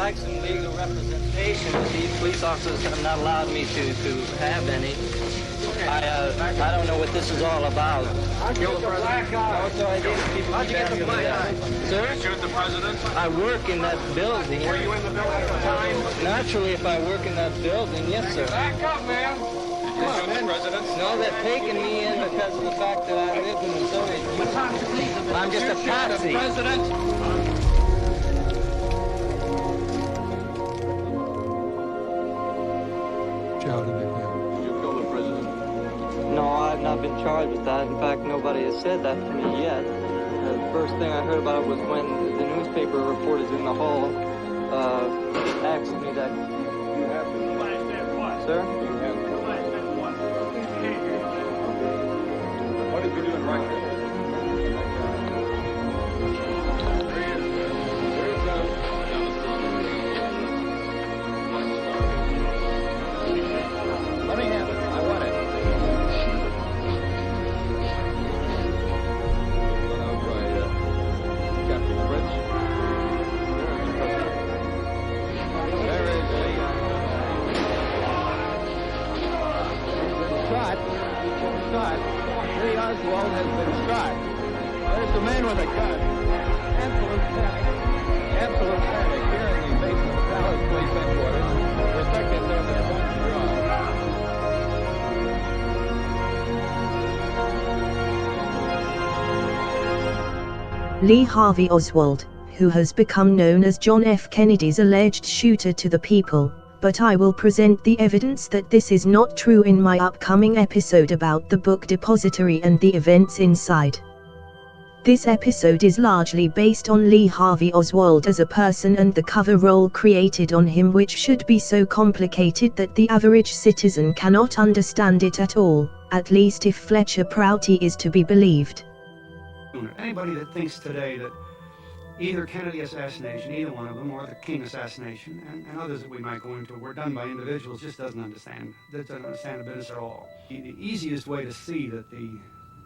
like some legal representation, but these police officers have not allowed me to have any. I don't know what this is all about. Kill the president? No, sir, I didn't. How'd you get the black eye? Sir? Did you shoot the president? I work in that building. Were you in the building at the time? Naturally, if I work in that building, yes, sir. Back up, man. Did you shoot the president? No, they're taking me in because of the fact that I live in the Soviet Union. I'm just a patsy. President? Did you kill the president? No, I've not been charged with that. In fact, nobody has said that to me yet. The first thing I heard about it was when the newspaper reporters in the hall asked me that. You have to. Sir? You have to. What did you do in Rikers? Let me have it. I want it. Captain Fritz. There is shot. Harvey Oswald has been shot. There's the man with a gun. Absolute panic. Absolute panic here in the basement of Dallas Police Headquarters. Respected their Lee Harvey Oswald, who has become known as John F. Kennedy's alleged shooter to the people, but I will present the evidence that this is not true in my upcoming episode about the book Depository and the events inside. This episode is largely based on Lee Harvey Oswald as a person and the cover role created on him, which should be so complicated that the average citizen cannot understand it at all, at least if Fletcher Prouty is to be believed. Anybody that thinks today that either Kennedy assassination, either one of them, or the King assassination, and others that we might go into, were done by individuals, just doesn't understand the business at all. The easiest way to see that the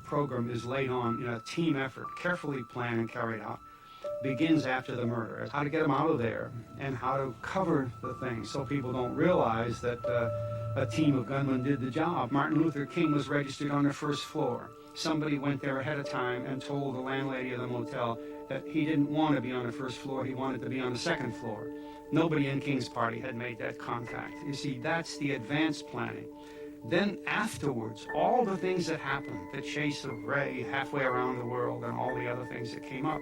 program is laid on in a team effort, carefully planned and carried out, begins after the murder. How to get them out of there and how to cover the thing so people don't realize that a team of gunmen did the job. Martin Luther King was registered on the first floor. Somebody went there ahead of time and told the landlady of the motel that he didn't want to be on the first floor, he wanted to be on the second floor. Nobody in King's party had made that contact. You see, that's the advanced planning. Then afterwards, all the things that happened, the chase of Ray halfway around the world and all the other things that came up,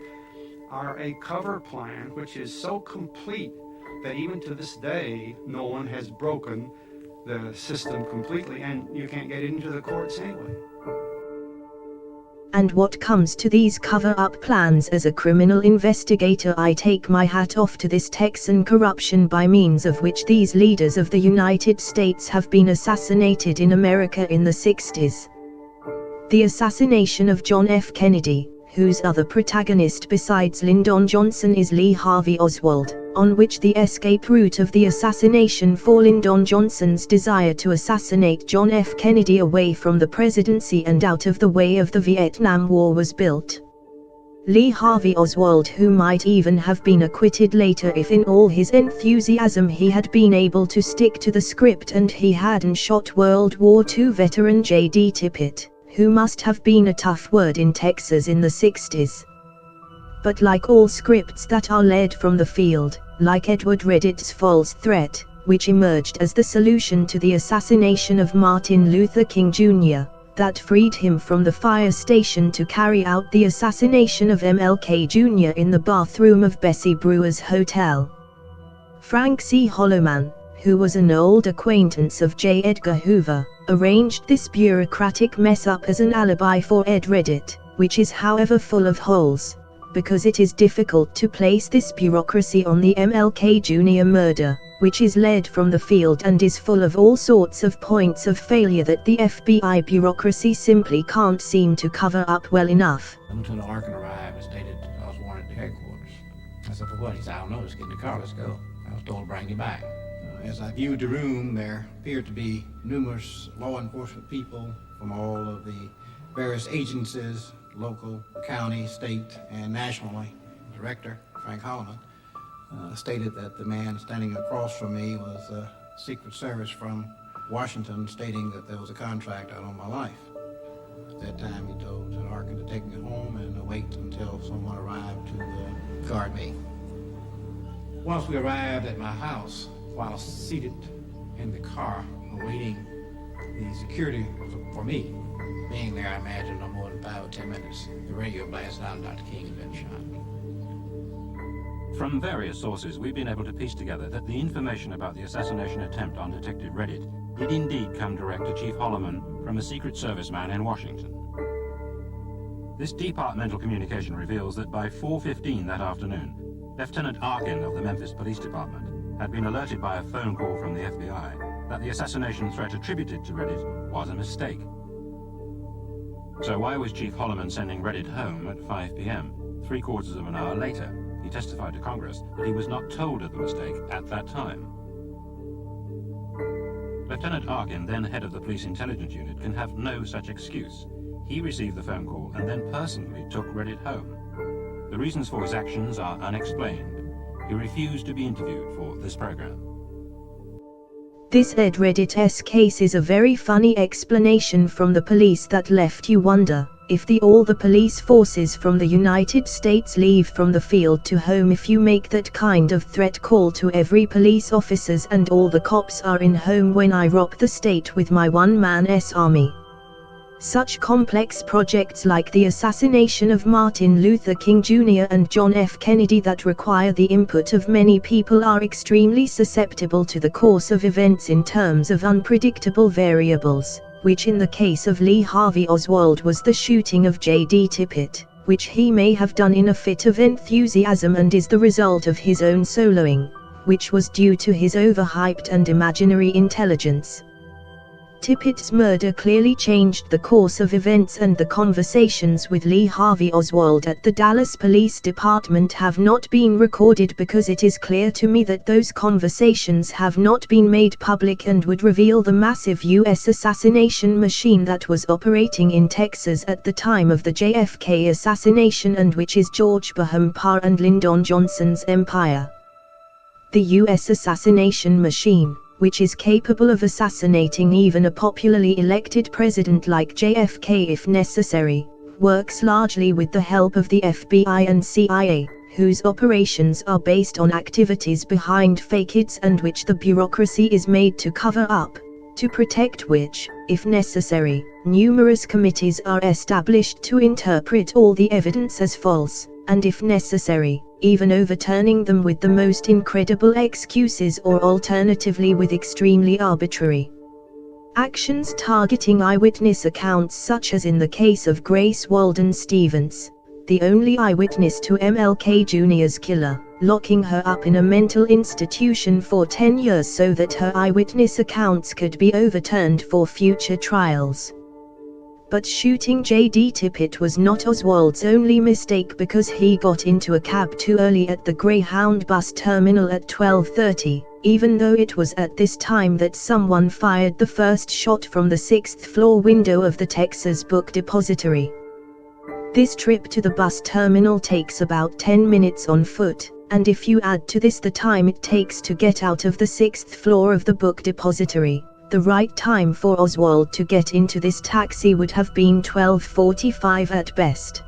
are a cover plan which is so complete that even to this day, no one has broken the system completely, and you can't get into the courts anyway. And what comes to these cover-up plans, as a criminal investigator, I take my hat off to this Texan corruption by means of which these leaders of the United States have been assassinated in America in the 60s. The assassination of John F. Kennedy, whose other protagonist besides Lyndon Johnson is Lee Harvey Oswald, on which the escape route of the assassination for Lyndon Johnson's desire to assassinate John F. Kennedy away from the presidency and out of the way of the Vietnam War was built. Lee Harvey Oswald, who might even have been acquitted later if in all his enthusiasm he had been able to stick to the script and he hadn't shot World War II veteran J.D. Tippit, who must have been a tough word in Texas in the 60s. But like all scripts that are led from the field, like Edward Reddit's false threat, which emerged as the solution to the assassination of Martin Luther King Jr., that freed him from the fire station to carry out the assassination of MLK Jr. in the bathroom of Bessie Brewer's hotel. Frank C. Holloman, who was an old acquaintance of J. Edgar Hoover, arranged this bureaucratic mess-up as an alibi for Ed Reddit, which is however full of holes, because it is difficult to place this bureaucracy on the MLK Jr. murder, which is led from the field and is full of all sorts of points of failure that the FBI bureaucracy simply can't seem to cover up well enough. Lieutenant Larkin arrived and stated I was wanted to headquarters. I said, for what? He said, I don't know, just get in the car, let's go. I was told to bring you back. As I viewed the room, there appeared to be numerous law enforcement people from all of the various agencies, local, county, state, and nationally. Director, Frank Holloman, stated that the man standing across from me was a Secret Service from Washington, stating that there was a contract out on my life. At that time, he told Arkin to take me home and wait until someone arrived to guard me. Once we arrived at my house, while seated in the car awaiting the security for me, being there, I imagine, no more than 5 or 10 minutes, the radio blasted out and Dr. King had been shot. From various sources, we've been able to piece together that the information about the assassination attempt on Detective Reddit did indeed come direct to Chief Holloman from a Secret Service man in Washington. This departmental communication reveals that by 4:15 that afternoon, Lieutenant Arkin of the Memphis Police Department had been alerted by a phone call from the FBI that the assassination threat attributed to Reddit was a mistake. So why was Chief Holloman sending Reddit home at 5 p.m., 3/4 of an hour later? He testified to Congress that he was not told of the mistake at that time. Lieutenant Arkin, then head of the Police Intelligence Unit, can have no such excuse. He received the phone call and then personally took Reddit home. The reasons for his actions are unexplained. He refused to be interviewed for this program. This Ed Reddit's case is a very funny explanation from the police that left you wonder if all the police forces from the United States leave from the field to home if you make that kind of threat call to every police officers and all the cops are in home when I rock the state with my one-man army. Such complex projects like the assassination of Martin Luther King Jr. and John F. Kennedy that require the input of many people are extremely susceptible to the course of events in terms of unpredictable variables, which in the case of Lee Harvey Oswald was the shooting of J.D. Tippit, which he may have done in a fit of enthusiasm and is the result of his own soloing, which was due to his overhyped and imaginary intelligence. Tippit's murder clearly changed the course of events, and the conversations with Lee Harvey Oswald at the Dallas Police Department have not been recorded because it is clear to me that those conversations have not been made public and would reveal the massive U.S. assassination machine that was operating in Texas at the time of the JFK assassination and which is George Baham Parr and Lyndon Johnson's empire. The U.S. assassination machine, which is capable of assassinating even a popularly elected president like JFK if necessary, works largely with the help of the FBI and CIA, whose operations are based on activities behind facades and which the bureaucracy is made to cover up, to protect which, if necessary, numerous committees are established to interpret all the evidence as false, and if necessary, even overturning them with the most incredible excuses or alternatively with extremely arbitrary actions targeting eyewitness accounts, such as in the case of Grace Walden Stevens, the only eyewitness to MLK Jr.'s killer, locking her up in a mental institution for 10 years so that her eyewitness accounts could be overturned for future trials. But shooting J.D. Tippit was not Oswald's only mistake, because he got into a cab too early at the Greyhound bus terminal at 12:30, even though it was at this time that someone fired the first shot from the 6th floor window of the Texas Book Depository. This trip to the bus terminal takes about 10 minutes on foot, and if you add to this the time it takes to get out of the 6th floor of the book depository, the right time for Oswald to get into this taxi would have been 12:45 at best.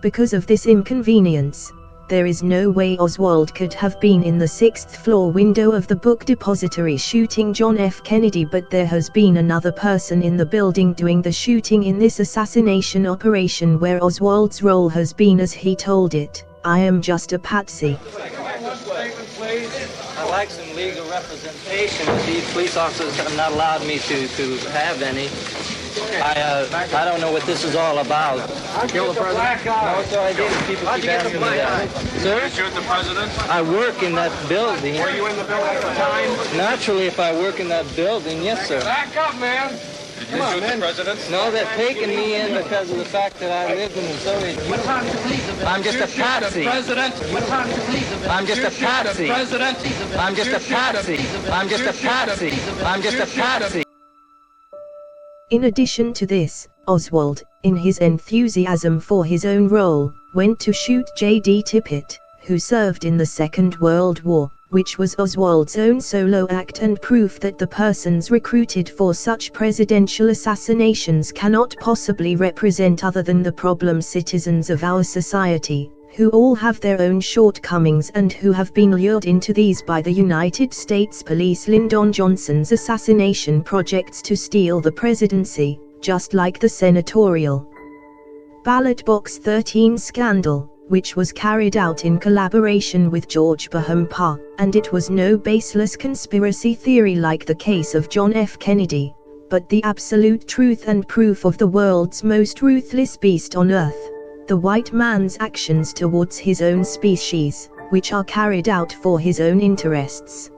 Because of this inconvenience, there is no way Oswald could have been in the 6th floor window of the book depository shooting John F. Kennedy, but there has been another person in the building doing the shooting in this assassination operation, where Oswald's role has been as he told it, "I am just a patsy." I'd like some legal representation. These police officers have not allowed me to have any. I don't know what this is all about. Kill the president? No, sir, I didn't. People keep asking me that. Sir? You shoot the president? I work in that building. Were you in the building at the time? Naturally, if I work in that building, yes, sir. Back up, man. Did you shoot the president? No, they're taking me in because of the fact that I lived in the Soviet Union. I'm just a patsy. I'm just a patsy. I'm just a patsy. I'm just a patsy. I'm just a patsy. In addition to this, Oswald, in his enthusiasm for his own role, went to shoot J.D. Tippit, who served in the Second World War, which was Oswald's own solo act and proof that the persons recruited for such presidential assassinations cannot possibly represent other than the problem citizens of our society, who all have their own shortcomings and who have been lured into these by the United States Police Lyndon Johnson's assassination projects to steal the presidency, just like the senatorial ballot box 13 scandal, which was carried out in collaboration with George Bahumpa, and it was no baseless conspiracy theory like the case of John F. Kennedy, but the absolute truth and proof of the world's most ruthless beast on earth, the white man's actions towards his own species, which are carried out for his own interests.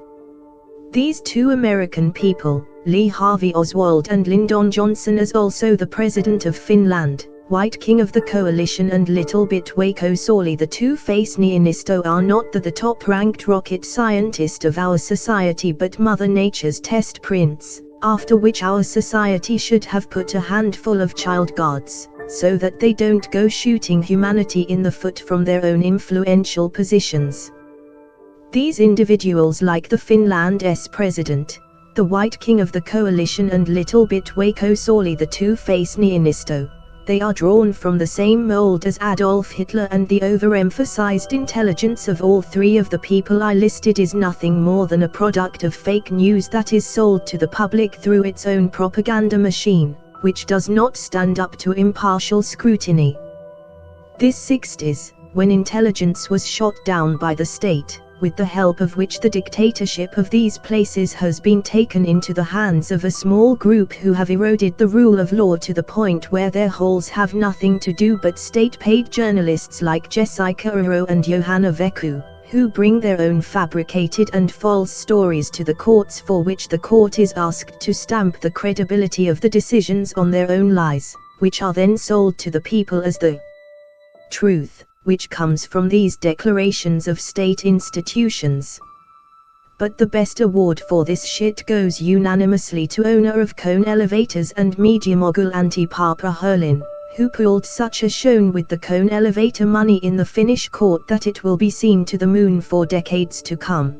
These two American people, Lee Harvey Oswald and Lyndon Johnson, as also the President of Finland, White King of the Coalition, and Little Bit Waco Sawley the Two-Face Neonisto, are not the top-ranked rocket scientist of our society but Mother Nature's test prints, after which our society should have put a handful of child gods, so that they don't go shooting humanity in the foot from their own influential positions. These individuals, like the Finland's president, the White King of the Coalition, and Little Bit Waco Sawley the Two-Face Neonisto, they are drawn from the same mold as Adolf Hitler, and the overemphasized intelligence of all three of the people I listed is nothing more than a product of fake news that is sold to the public through its own propaganda machine, which does not stand up to impartial scrutiny. This 60s, when intelligence was shot down by the state, with the help of which the dictatorship of these places has been taken into the hands of a small group who have eroded the rule of law to the point where their holes have nothing to do but state-paid journalists like Jessica Uro and Johanna Veku, who bring their own fabricated and false stories to the courts, for which the court is asked to stamp the credibility of the decisions on their own lies, which are then sold to the people as the truth, which comes from these declarations of state institutions. But the best award for this shit goes unanimously to owner of Cone Elevators and media mogul Antti-Paapa Hurlin, who pulled such a show with the Cone elevator money in the Finnish court that it will be seen to the moon for decades to come.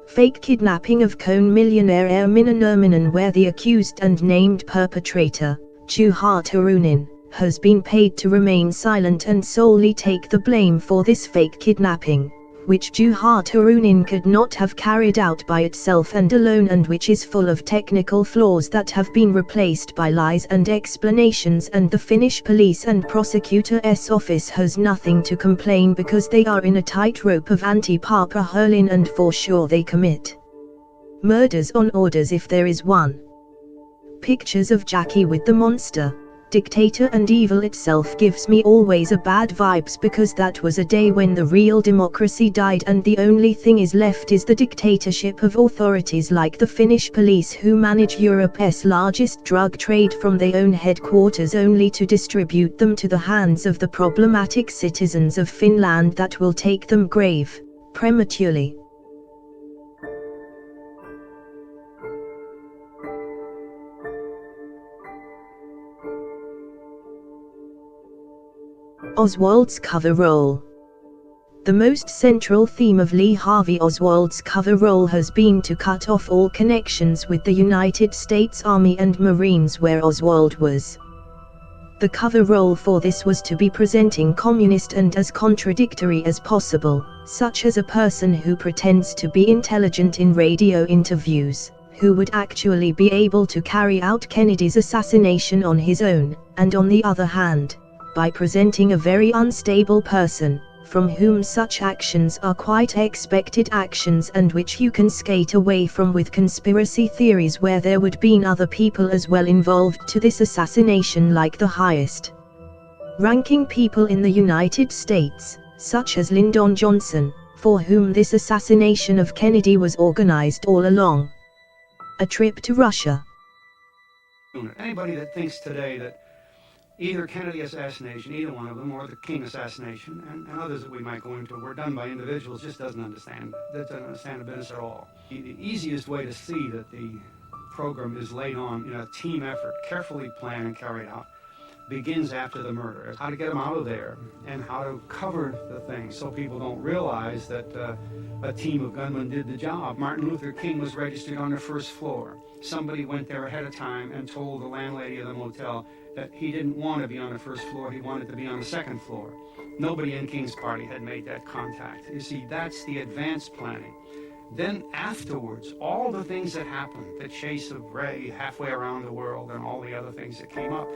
Fake kidnapping of Cone millionaire Ermina Nurminen, where the accused and named perpetrator, Juha Turunen, has been paid to remain silent and solely take the blame for this fake kidnapping, which Juha Turunen could not have carried out by itself and alone, and which is full of technical flaws that have been replaced by lies and explanations, and the Finnish police and prosecutor's office has nothing to complain because they are in a tightrope of Antti-Paapa Hurlin, and for sure they commit murders on orders if there is one. Pictures of Jackie with the monster, dictator and evil itself gives me always a bad vibes, because that was a day when the real democracy died and the only thing is left is the dictatorship of authorities like the Finnish police, who manage Europe's largest drug trade from their own headquarters only to distribute them to the hands of the problematic citizens of Finland that will take them grave, prematurely. Oswald's cover role. The most central theme of Lee Harvey Oswald's cover role has been to cut off all connections with the United States Army and Marines where Oswald was. The cover role for this was to be presenting communist and as contradictory as possible, such as a person who pretends to be intelligent in radio interviews, who would actually be able to carry out Kennedy's assassination on his own, and on the other hand, by presenting a very unstable person, from whom such actions are quite expected actions and which you can skate away from with conspiracy theories where there would been other people as well involved to this assassination, like the highest ranking people in the United States, such as Lyndon Johnson, for whom this assassination of Kennedy was organized all along. A trip to Russia. Anybody that thinks today that either Kennedy assassination, either one of them, or the King assassination, and others that we might go into, were done by individuals, just doesn't understand the business at all. The easiest way to see that the program is laid on in a team effort, carefully planned and carried out, begins after the murder. How to get them out of there and how to cover the thing so people don't realize that a team of gunmen did the job. Martin Luther King was registered on the first floor. Somebody went there ahead of time and told the landlady of the motel that he didn't want to be on the first floor, he wanted to be on the second floor. Nobody in King's party had made that contact. You see, that's the advanced planning. Then afterwards, all the things that happened, the chase of Ray halfway around the world and all the other things that came up,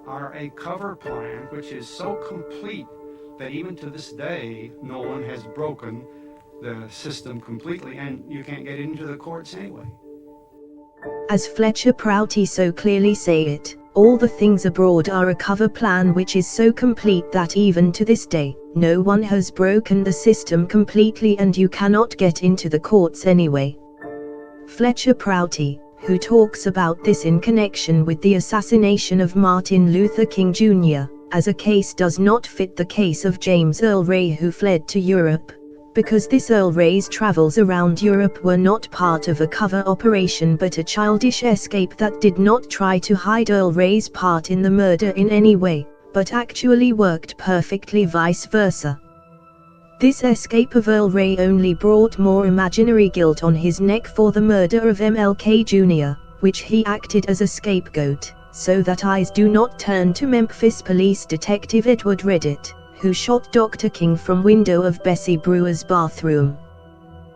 are a cover plan which is so complete that even to this day, no one has broken the system completely, and you can't get into the courts anyway. As Fletcher Prouty so clearly say it, all the things abroad are a cover plan which is so complete that even to this day, no one has broken the system completely and you cannot get into the courts anyway. Fletcher Prouty, who talks about this in connection with the assassination of Martin Luther King Jr., as a case does not fit the case of James Earl Ray who fled to Europe, because this Earl Ray's travels around Europe were not part of a cover operation but a childish escape that did not try to hide Earl Ray's part in the murder in any way, but actually worked perfectly vice versa. This escape of Earl Ray only brought more imaginary guilt on his neck for the murder of MLK Jr., which he acted as a scapegoat, so that eyes do not turn to Memphis Police Detective Edward Reddit, who shot Dr. King from window of Bessie Brewer's bathroom.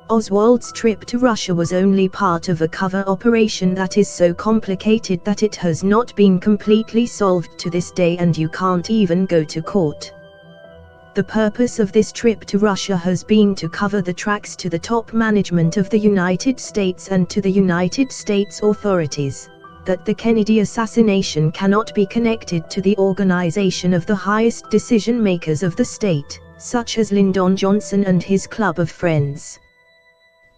Oswald's trip to Russia was only part of a cover operation that is so complicated that it has not been completely solved to this day and you can't even go to court. The purpose of this trip to Russia has been to cover the tracks to the top management of the United States and to the United States authorities, that the Kennedy assassination cannot be connected to the organization of the highest decision makers of the state, such as Lyndon Johnson and his club of friends.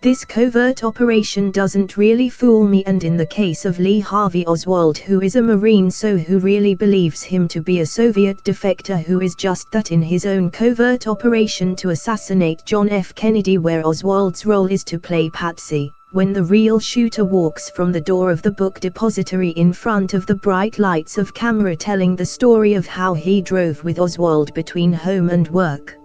This covert operation doesn't really fool me, and in the case of Lee Harvey Oswald, who is a Marine, so who really believes him to be a Soviet defector who is just that in his own covert operation to assassinate John F. Kennedy, where Oswald's role is to play patsy, when the real shooter walks from the door of the book depository in front of the bright lights of camera telling the story of how he drove with Oswald between home and work.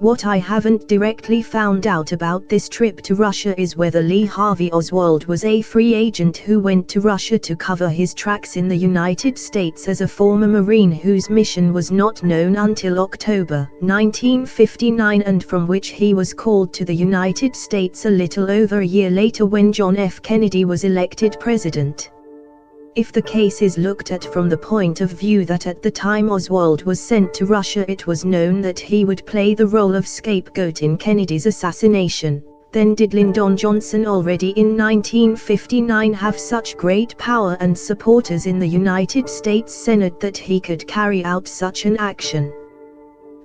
What I haven't directly found out about this trip to Russia is whether Lee Harvey Oswald was a free agent who went to Russia to cover his tracks in the United States as a former Marine whose mission was not known until October 1959 and from which he was called to the United States a little over a year later when John F. Kennedy was elected president. If the case is looked at from the point of view that at the time Oswald was sent to Russia it was known that he would play the role of scapegoat in Kennedy's assassination, then did Lyndon Johnson already in 1959 have such great power and supporters in the United States Senate that he could carry out such an action?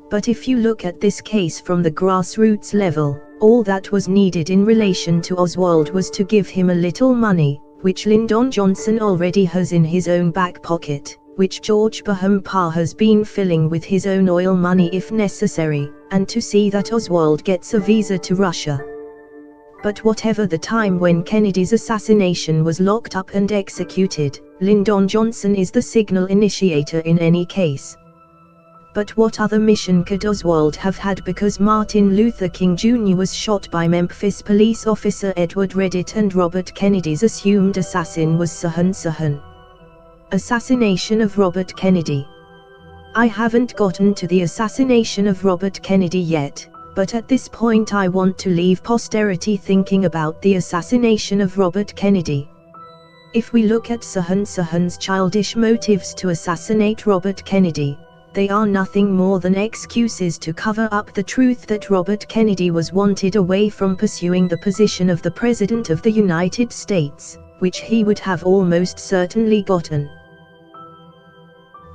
But if you look at this case from the grassroots level, all that was needed in relation to Oswald was to give him a little money, which Lyndon Johnson already has in his own back pocket, which George Bahumpa has been filling with his own oil money if necessary, and to see that Oswald gets a visa to Russia. But whatever the time when Kennedy's assassination was locked up and executed, Lyndon Johnson is the signal initiator in any case. But what other mission could Oswald have had, because Martin Luther King Jr. was shot by Memphis police officer Edward Reddit and Robert Kennedy's assumed assassin was Sirhan Sirhan. Assassination of Robert Kennedy. I haven't gotten to the assassination of Robert Kennedy yet, but at this point I want to leave posterity thinking about the assassination of Robert Kennedy. If we look at Sirhan Sirhan's childish motives to assassinate Robert Kennedy, they are nothing more than excuses to cover up the truth that Robert Kennedy was wanted away from pursuing the position of the President of the United States, which he would have almost certainly gotten.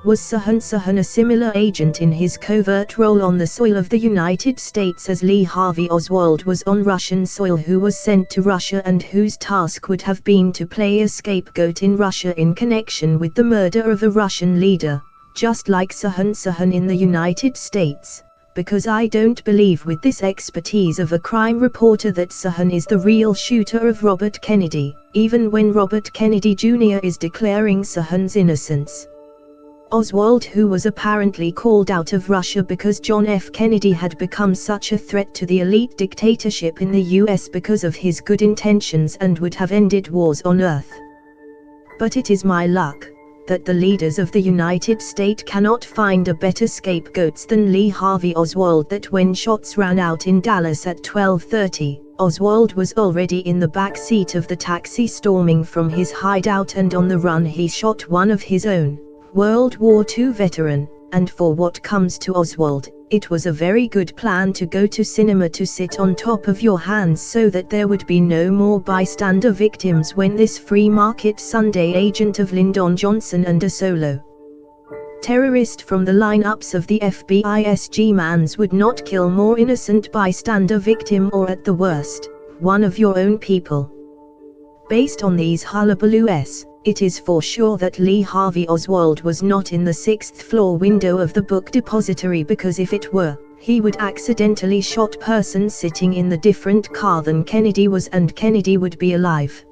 Was Sirhan Sirhan a similar agent in his covert role on the soil of the United States as Lee Harvey Oswald was on Russian soil, who was sent to Russia and whose task would have been to play a scapegoat in Russia in connection with the murder of a Russian leader, just like Sirhan Sirhan in the United States? Because I don't believe with this expertise of a crime reporter that Sirhan is the real shooter of Robert Kennedy, even when Robert Kennedy Jr. is declaring Sirhan's innocence. Oswald, who was apparently called out of Russia because John F. Kennedy had become such a threat to the elite dictatorship in the US because of his good intentions and would have ended wars on Earth. But it is my luck that the leaders of the United States cannot find a better scapegoats than Lee Harvey Oswald, that when shots ran out in Dallas at 12:30, Oswald was already in the back seat of the taxi storming from his hideout, and on the run he shot one of his own, World War II veteran. And for what comes to Oswald, it was a very good plan to go to cinema to sit on top of your hands so that there would be no more bystander victims when this free market Sunday agent of Lyndon Johnson and a solo terrorist from the lineups of the FBI's G-Mans would not kill more innocent bystander victim, or at the worst, one of your own people. Based on these hullabaloos, it is for sure that Lee Harvey Oswald was not in the 6th floor window of the book depository, because if it were, he would accidentally shot person sitting in the different car than Kennedy was, and Kennedy would be alive.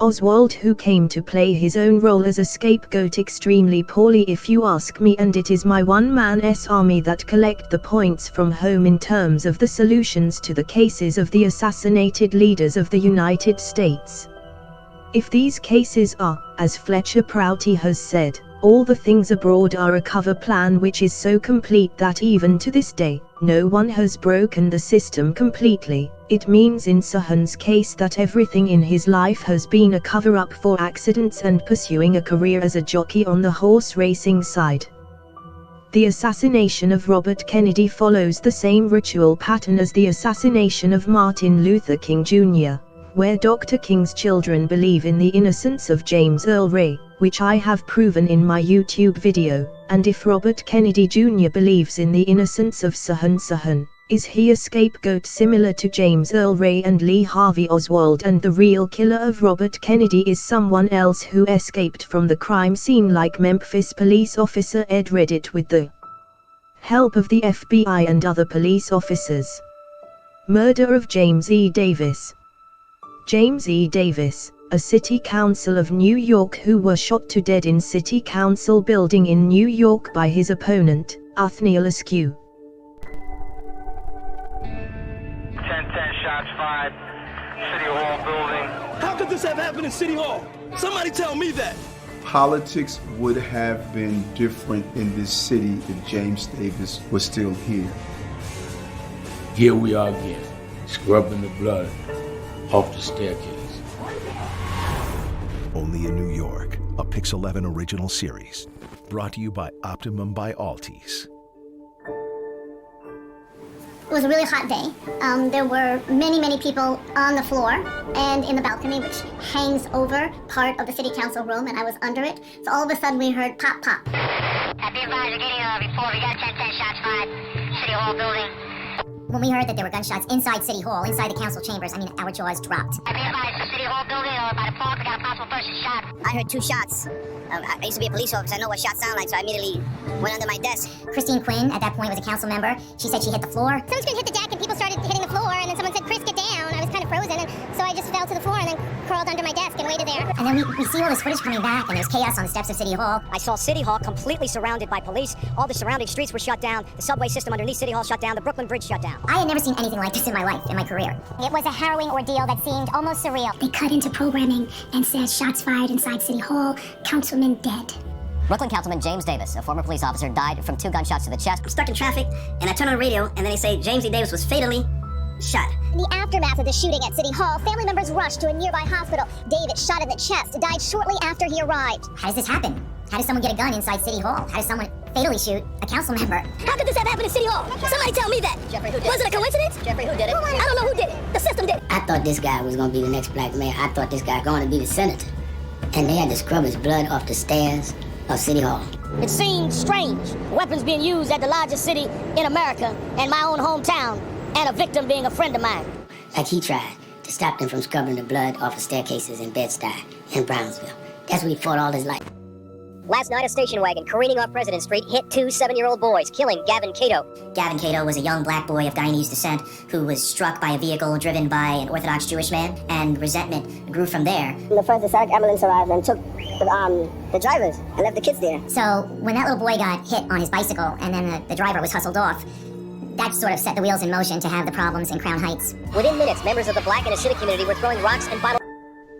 Oswald, who came to play his own role as a scapegoat extremely poorly if you ask me, and it is my one-man's army that collect the points from home in terms of the solutions to the cases of the assassinated leaders of the United States. If these cases are, as Fletcher Prouty has said, all the things abroad are a cover plan which is so complete that even to this day, no one has broken the system completely, it means in Sirhan's case that everything in his life has been a cover-up for accidents and pursuing a career as a jockey on the horse racing side. The assassination of Robert Kennedy follows the same ritual pattern as the assassination of Martin Luther King Jr., where Dr. King's children believe in the innocence of James Earl Ray, which I have proven in my YouTube video, and if Robert Kennedy Jr. believes in the innocence of Sirhan, is he a scapegoat similar to James Earl Ray and Lee Harvey Oswald, and the real killer of Robert Kennedy is someone else who escaped from the crime scene like Memphis police officer Ed Reddit with the help of the FBI and other police officers? Murder of James E. Davis. James E. Davis, a city council of New York who were shot to dead in City Council building in New York by his opponent, Othniel Askew. 10-10 shots fired, City Hall building. How could this have happened in City Hall? Somebody tell me that. Politics would have been different in this city if James Davis was still here. Here we are again, scrubbing the blood off the staircase. Only in New York, a Pix 11 original series. Brought to you by Optimum by Altis. It was a really hot day. There were many people on the floor and in the balcony, which hangs over part of the city council room, and I was under it. So all of a sudden we heard pop, pop. Be advised, we're getting a report. We got 10-10 shots fired, City Hall building. When we heard that there were gunshots inside City Hall, inside the council chambers, our jaws dropped. Be advised, the City Hall building by the park, we got a possible person shot. I heard 2 shots. I used to be a police officer. I know what shots sound like, so I immediately went under my desk. Christine Quinn, at that point, was a council member. She said she hit the floor. Someone screamed, hit the deck, and people started hitting the floor, and then someone said, Chris, get down. I was kind of frozen, and so I just fell to the floor and then crawled under my desk and waited there. And then we see all this footage coming back, and there's chaos on the steps of City Hall. I saw City Hall completely surrounded by police. All the surrounding streets were shut down. The subway system underneath City Hall shut down. The Brooklyn Bridge shut down. I had never seen anything like this in my life, in my career. It was a harrowing ordeal that seemed almost surreal. They cut into programming and said shots fired inside City Hall, councilman dead. Brooklyn Councilman James Davis, a former police officer, died from 2 gunshots to the chest. I'm stuck in traffic, and I turn on the radio, and then they say James E. Davis was fatally shot. In the aftermath of the shooting at City Hall, family members rushed to a nearby hospital. David, shot in the chest, died shortly after he arrived. How does this happen? How does someone get a gun inside City Hall? How does someone fatally shoot a council member? How could this have happened in City Hall? Somebody tell me that. Jeffrey, who did Was it a coincidence? Jeffrey, who did it? I don't know who did it. The system did it. I thought this guy was going to be the next black mayor. I thought this guy was going to be the senator. And they had to scrub his blood off the stairs of City Hall. It seemed strange. Weapons being used at the largest city in America and my own hometown, and a victim being a friend of mine. Like he tried to stop them from scrubbing the blood off of staircases in Bed-Stuy and Brownsville. That's what he fought all his life. Last night, a station wagon careening off President Street hit two 7-year-old boys, killing Gavin Cato. Gavin Cato was a young black boy of Guyanese descent who was struck by a vehicle driven by an Orthodox Jewish man, and resentment grew from there. The first SAC ambulance arrived and took the drivers and left the kids there. So when that little boy got hit on his bicycle and then the driver was hustled off, that sort of set the wheels in motion to have the problems in Crown Heights. Within minutes, members of the black and Hasidic community were throwing rocks and bottles.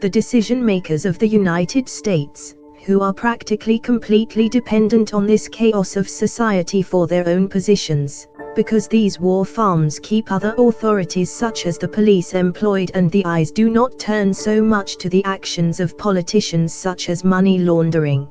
The decision makers of the United States, who are practically completely dependent on this chaos of society for their own positions, because these war farms keep other authorities such as the police employed, and the eyes do not turn so much to the actions of politicians such as money laundering.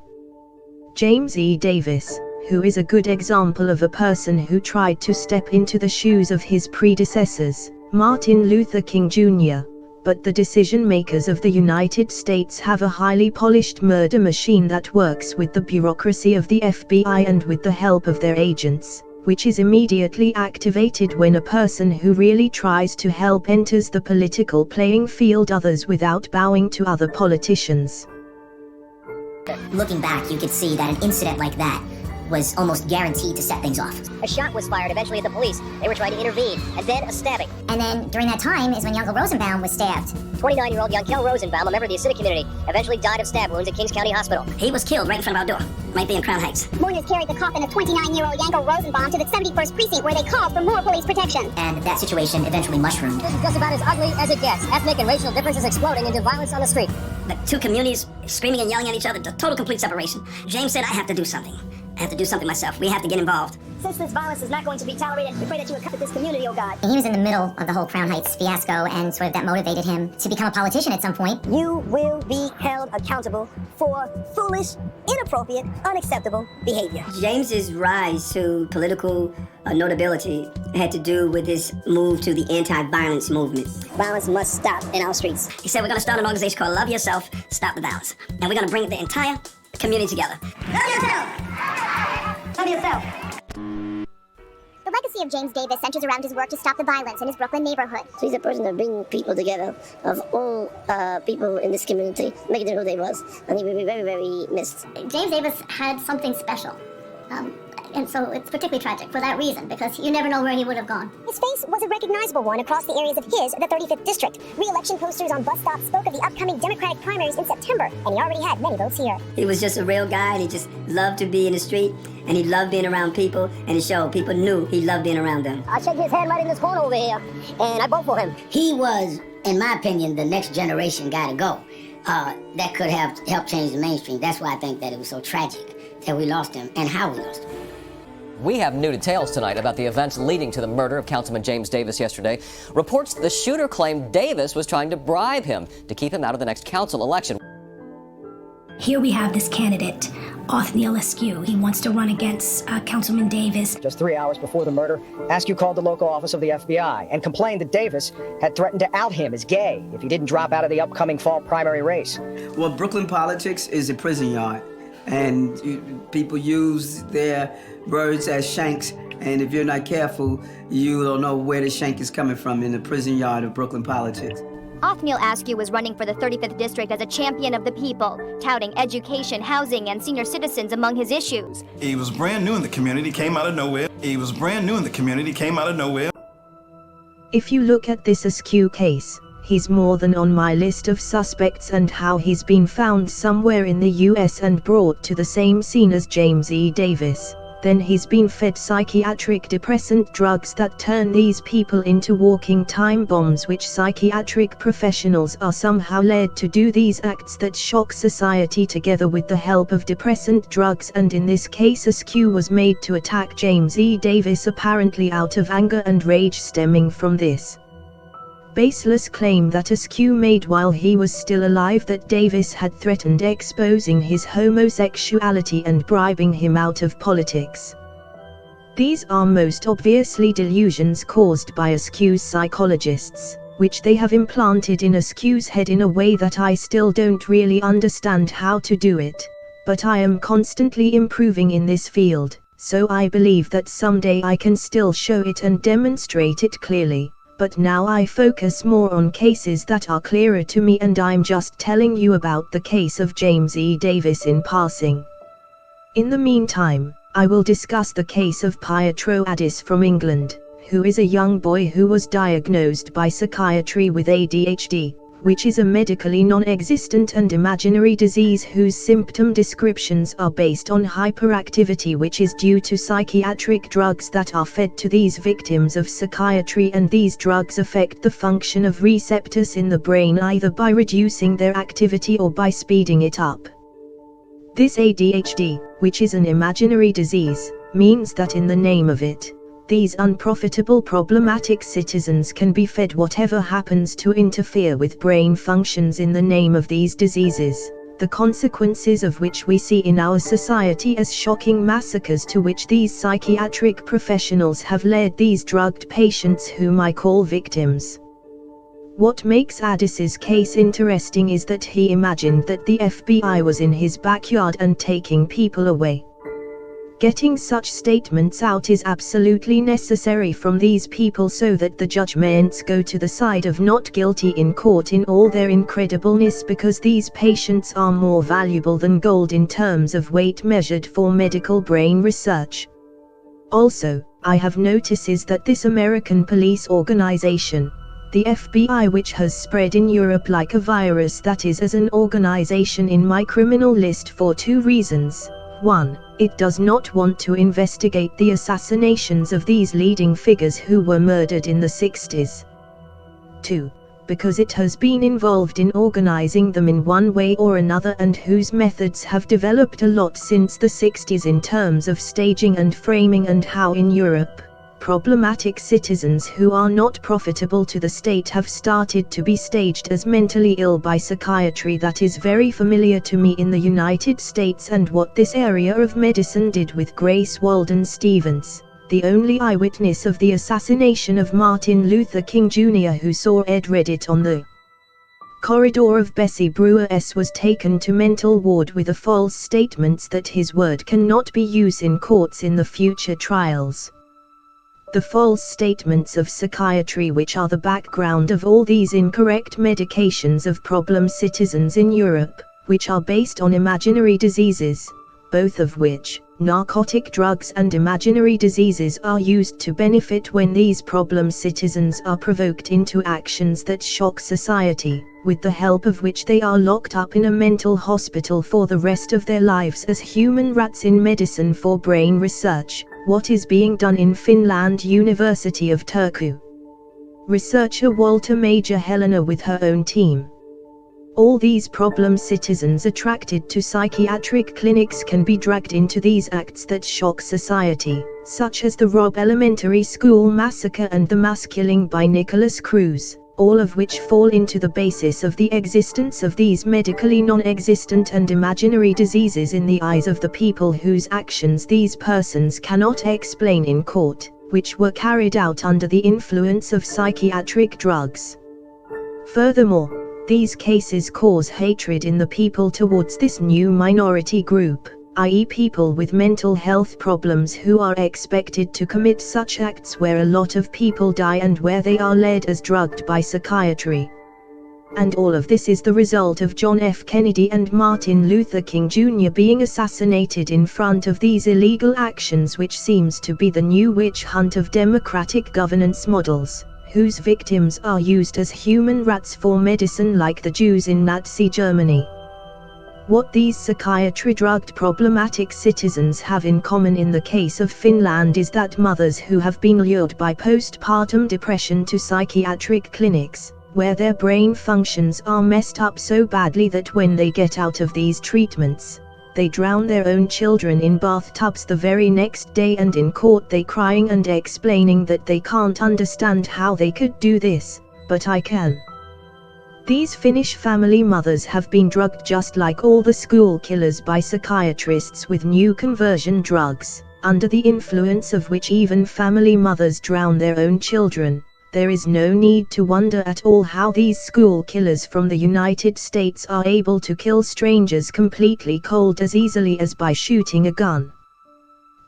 James E. Davis, who is a good example of a person who tried to step into the shoes of his predecessors, Martin Luther King Jr., but the decision makers of the United States have a highly polished murder machine that works with the bureaucracy of the FBI and with the help of their agents, which is immediately activated when a person who really tries to help enters the political playing field others without bowing to other politicians. Looking back, you could see that an incident like that was almost guaranteed to set things off. A shot was fired eventually at the police. They were trying to intervene, and then a stabbing. And then during that time is when Yankel Rosenbaum was stabbed. 29-year-old Yankel Rosenbaum, a member of the Hasidic community, eventually died of stab wounds at Kings County Hospital. He was killed right in front of our door, right there in Crown Heights. Mourners carried the coffin of 29-year-old Yankel Rosenbaum to the 71st precinct, where they called for more police protection. And that situation eventually mushroomed. This is just about as ugly as it gets. Ethnic and racial differences exploding into violence on the street. The two communities screaming and yelling at each other, the total complete separation. James said, I have to do something. I have to do something myself. We have to get involved. Since this violence is not going to be tolerated, we pray that you would cut this community, oh God. He was in the middle of the whole Crown Heights fiasco, and sort of that motivated him to become a politician at some point. You will be held accountable for foolish, inappropriate, unacceptable behavior. James's rise to political notability had to do with his move to the anti-violence movement. Violence must stop in our streets. He said, we're going to start an organization called Love Yourself, Stop the Violence. And we're going to bring the entire community together. Love yourself! Love yourself! The legacy of James Davis centers around his work to stop the violence in his Brooklyn neighborhood. So he's a person that brings people together, of all people in this community, making them who they was. And he will be very, very missed. James Davis had something special. And so it's particularly tragic for that reason, because you never know where he would have gone. His face was a recognizable one across the areas of the 35th District. Re-election posters on bus stops spoke of the upcoming Democratic primaries in September, and he already had many votes here. He was just a real guy, and he just loved to be in the street, and he loved being around people, and it showed. People knew he loved being around them. I checked his hand right in this corner over here, and I vote for him. He was, in my opinion, the next generation guy to go. That could have helped change the mainstream. That's why I think that it was so tragic that we lost him, and how we lost him. We have new details tonight about the events leading to the murder of Councilman James Davis yesterday. Reports the shooter claimed Davis was trying to bribe him to keep him out of the next council election. Here we have this candidate, Othniel Askew. He wants to run against Councilman Davis. Just 3 hours before the murder, Askew called the local office of the FBI and complained that Davis had threatened to out him as gay if he didn't drop out of the upcoming fall primary race. Well, Brooklyn politics is a prison yard, and people use their words as shanks, and if you're not careful, you don't know where the shank is coming from in the prison yard of Brooklyn politics. Othniel Askew was running for the 35th District as a champion of the people, touting education, housing, and senior citizens among his issues. He was brand new in the community, came out of nowhere. If you look at this Askew case, he's more than on my list of suspects, and how he's been found somewhere in the US and brought to the same scene as James E. Davis. Then he's been fed psychiatric depressant drugs that turn these people into walking time bombs, which psychiatric professionals are somehow led to do these acts that shock society together with the help of depressant drugs, and in this case Askew was made to attack James E. Davis apparently out of anger and rage stemming from this baseless claim that Askew made while he was still alive, that Davis had threatened exposing his homosexuality and bribing him out of politics. These are most obviously delusions caused by Askew's psychologists, which they have implanted in Askew's head in a way that I still don't really understand how to do it, but I am constantly improving in this field, so I believe that someday I can still show it and demonstrate it clearly. But now I focus more on cases that are clearer to me, and I'm just telling you about the case of James E. Davis in passing. In the meantime, I will discuss the case of Pietro Addis from England, who is a young boy who was diagnosed by psychiatry with ADHD, which is a medically non-existent and imaginary disease whose symptom descriptions are based on hyperactivity, which is due to psychiatric drugs that are fed to these victims of psychiatry, and these drugs affect the function of receptors in the brain either by reducing their activity or by speeding it up. This ADHD, which is an imaginary disease, means that in the name of it, these unprofitable problematic citizens can be fed whatever happens to interfere with brain functions in the name of these diseases, the consequences of which we see in our society as shocking massacres to which these psychiatric professionals have led these drugged patients whom I call victims. What makes Addis's case interesting is that he imagined that the FBI was in his backyard and taking people away. Getting such statements out is absolutely necessary from these people so that the judgments go to the side of not guilty in court in all their incredibleness, because these patients are more valuable than gold in terms of weight measured for medical brain research. Also, I have notices that this American police organization, the FBI, which has spread in Europe like a virus, that is as an organization in my criminal list for two reasons. 1. It does not want to investigate the assassinations of these leading figures who were murdered in the 60s. 2. Because it has been involved in organizing them in one way or another, and whose methods have developed a lot since the 60s in terms of staging and framing, and how in Europe, problematic citizens who are not profitable to the state have started to be staged as mentally ill by psychiatry. That is very familiar to me in the United States, and what this area of medicine did with Grace Walden Stevens, the only eyewitness of the assassination of Martin Luther King Jr., who saw Ed Reddit on the corridor of Bessie Brewer S., was taken to mental ward with a false statements that his word cannot be used in courts in the future trials. The false statements of psychiatry, which are the background of all these incorrect medications of problem citizens in Europe, which are based on imaginary diseases, both of which, narcotic drugs and imaginary diseases, are used to benefit when these problem citizens are provoked into actions that shock society, with the help of which they are locked up in a mental hospital for the rest of their lives as human rats in medicine for brain research. What is being done in Finland University of Turku. Researcher Walter Major Helena with her own team. All these problem citizens attracted to psychiatric clinics can be dragged into these acts that shock society, such as the Robb Elementary School massacre and the mass killing by Nicholas Cruz, all of which fall into the basis of the existence of these medically non-existent and imaginary diseases in the eyes of the people whose actions these persons cannot explain in court, which were carried out under the influence of psychiatric drugs. Furthermore, these cases cause hatred in the people towards this new minority group, i.e. people with mental health problems who are expected to commit such acts where a lot of people die and where they are led as drugged by psychiatry. And all of this is the result of John F. Kennedy and Martin Luther King Jr. being assassinated in front of these illegal actions, which seems to be the new witch hunt of democratic governance models, whose victims are used as human rats for medicine like the Jews in Nazi Germany. What these psychiatry-drugged problematic citizens have in common in the case of Finland is that mothers who have been lured by postpartum depression to psychiatric clinics, where their brain functions are messed up so badly that when they get out of these treatments, they drown their own children in bathtubs the very next day, and in court they crying and explaining that they can't understand how they could do this, but I can. These Finnish family mothers have been drugged just like all the school killers by psychiatrists with new conversion drugs, under the influence of which even family mothers drown their own children. There is no need to wonder at all how these school killers from the United States are able to kill strangers completely cold as easily as by shooting a gun.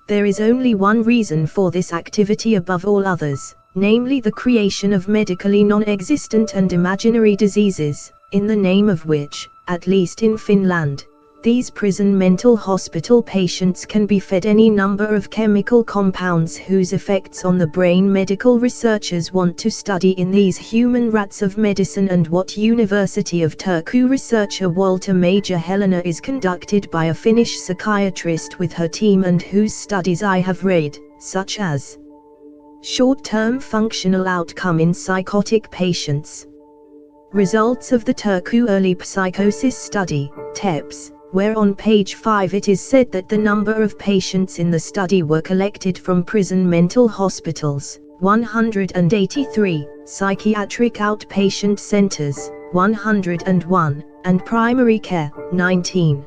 There is only one reason for this activity above all others, namely the creation of medically non-existent and imaginary diseases, in the name of which, at least in Finland, These prison mental hospital patients can be fed any number of chemical compounds whose effects on the brain medical researchers want to study in these human rats of medicine, and what University of Turku researcher Walter Major Helena is conducted by a Finnish psychiatrist with her team, and whose studies I have read, such as short-term functional outcome in psychotic patients. Results of the Turku Early Psychosis Study, TEPS, where on page 5 it is said that the number of patients in the study were collected from prison mental hospitals, 183, psychiatric outpatient centers, 101, and primary care, 19.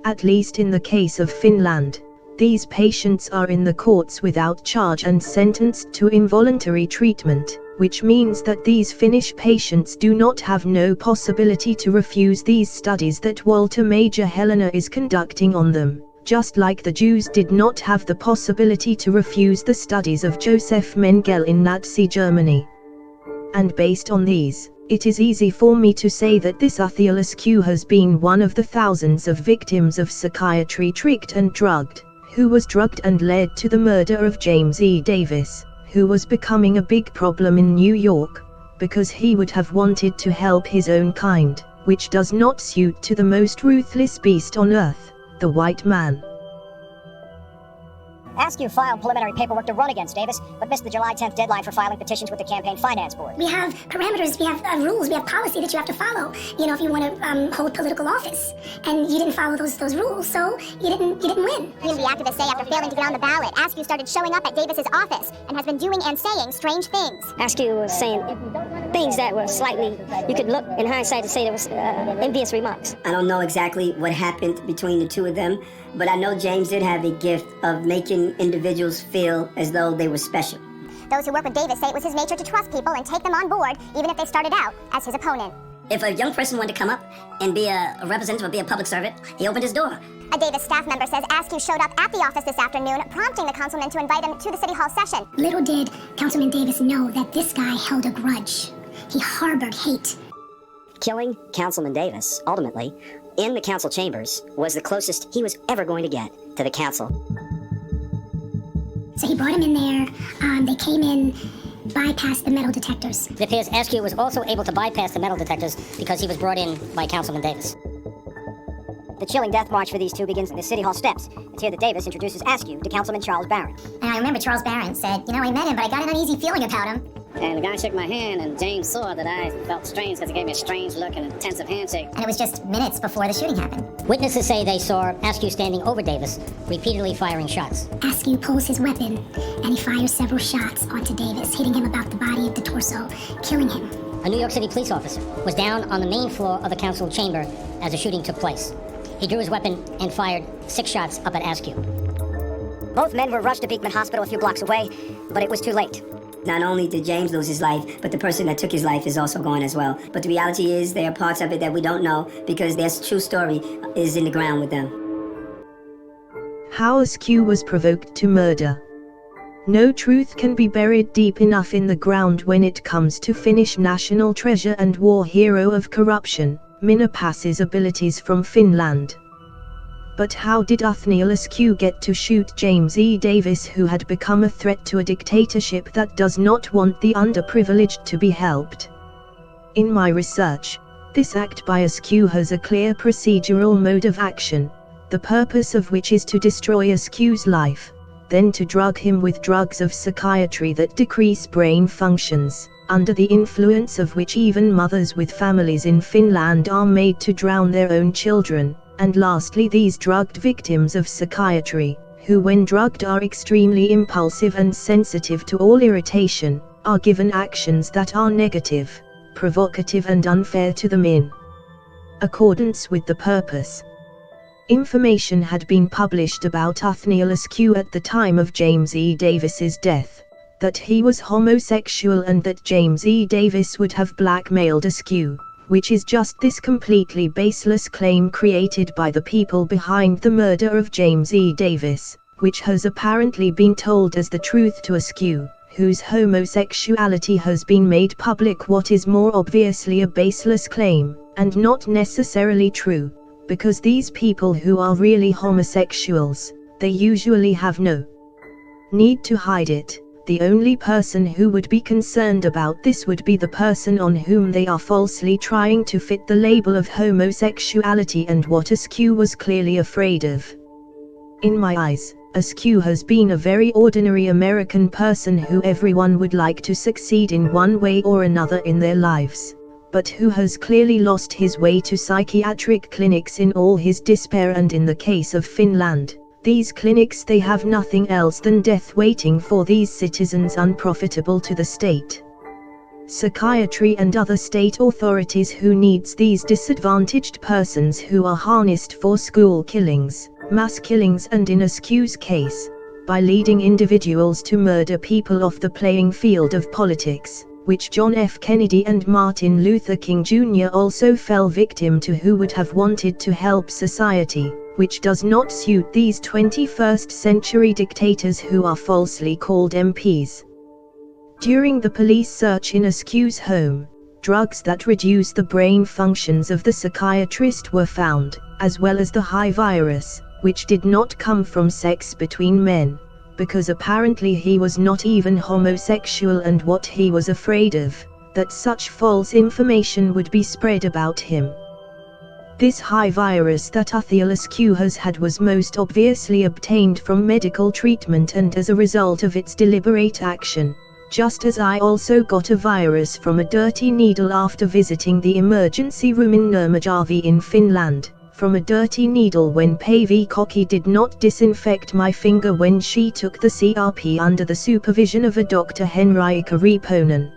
At least in the case of Finland, these patients are in the courts without charge and sentenced to involuntary treatment, which means that these Finnish patients do not have no possibility to refuse these studies that Walter Major Helena is conducting on them, just like the Jews did not have the possibility to refuse the studies of Joseph Mengele in Nazi Germany. And based on these, it is easy for me to say that this Atheolescu has been one of the thousands of victims of psychiatry tricked and drugged, who was drugged and led to the murder of James E. Davis, who was becoming a big problem in New York, because he would have wanted to help his own kind, which does not suit to the most ruthless beast on earth, the white man. Askew filed preliminary paperwork to run against Davis, but missed the July 10th deadline for filing petitions with the Campaign Finance Board. We have parameters, we have rules, we have policy that you have to follow, you know, if you want to hold political office. And you didn't follow those rules, so you didn't win. Community activists say after failing to get on the ballot, Askew started showing up at Davis's office and has been doing and saying strange things. Askew was saying things that were slightly, you could look in hindsight to say there was envious remarks. I don't know exactly what happened between the two of them, but I know James did have a gift of making individuals feel as though they were special. Those who work with Davis say it was his nature to trust people and take them on board, even if they started out as his opponent. If a young person wanted to come up and be a representative or be a public servant, he opened his door. A Davis staff member says Askew showed up at the office this afternoon, prompting the councilman to invite him to the city hall session. Little did Councilman Davis know that this guy held a grudge. He harbored hate. Killing Councilman Davis, ultimately, in the council chambers, was the closest he was ever going to get to the council. So he brought him in there, they came in, bypassed the metal detectors. It appears Askew was also able to bypass the metal detectors because he was brought in by Councilman Davis. The chilling death march for these two begins at the City Hall steps. It's here that Davis introduces Askew to Councilman Charles Barron. And I remember Charles Barron said, you know, I met him, but I got an uneasy feeling about him. And the guy shook my hand, and James saw that I felt strange because he gave me a strange look and an intensive handshake. And it was just minutes before the shooting happened. Witnesses say they saw Askew standing over Davis, repeatedly firing shots. Askew pulls his weapon, and he fires several shots onto Davis, hitting him about the body of the torso, killing him. A New York City police officer was down on the main floor of the council chamber as the shooting took place. He drew his weapon and fired 6 shots up at Askew. Both men were rushed to Beekman Hospital a few blocks away, but it was too late. Not only did James lose his life, but the person that took his life is also gone as well. But the reality is there are parts of it that we don't know because their true story is in the ground with them. How Askew was provoked to murder. No truth can be buried deep enough in the ground when it comes to Finnish national treasure and war hero of corruption, Minna Pass's abilities from Finland. But how did Atheolescu get to shoot James E. Davis, who had become a threat to a dictatorship that does not want the underprivileged to be helped? In my research, this act by Askew has a clear procedural mode of action, the purpose of which is to destroy Askew's life, then to drug him with drugs of psychiatry that decrease brain functions, under the influence of which even mothers with families in Finland are made to drown their own children. And lastly, these drugged victims of psychiatry, who when drugged are extremely impulsive and sensitive to all irritation, are given actions that are negative, provocative and unfair to them in accordance with the purpose. Information had been published about Atheolescu at the time of James E. Davis's death, that he was homosexual and that James E. Davis would have blackmailed Askew, which is just this completely baseless claim created by the people behind the murder of James E. Davis, which has apparently been told as the truth to Askew, whose homosexuality has been made public. What is more obviously a baseless claim, and not necessarily true, because these people who are really homosexuals, they usually have no need to hide it. The only person who would be concerned about this would be the person on whom they are falsely trying to fit the label of homosexuality, and what Askew was clearly afraid of. In my eyes, Askew has been a very ordinary American person who everyone would like to succeed in one way or another in their lives, but who has clearly lost his way to psychiatric clinics in all his despair. And in the case of Finland, these clinics, they have nothing else than death waiting for these citizens, unprofitable to the state psychiatry and other state authorities who needs these disadvantaged persons who are harnessed for school killings, mass killings, and in Askew's case, by leading individuals to murder people off the playing field of politics, which John F. Kennedy and Martin Luther King Jr. also fell victim to, who would have wanted to help society, which does not suit these 21st century dictators who are falsely called MPs. During the police search in Askew's home, drugs that reduce the brain functions of the psychiatrist were found, as well as the high virus, which did not come from sex between men, because apparently he was not even homosexual, and what he was afraid of, that such false information would be spread about him. This high virus that Athiel Askew has had was most obviously obtained from medical treatment and as a result of its deliberate action, just as I also got a virus from a dirty needle after visiting the emergency room in Nurmijärvi in Finland, from a dirty needle when Päivi Kokki did not disinfect my finger when she took the CRP under the supervision of a Dr. Henriikka Riponen.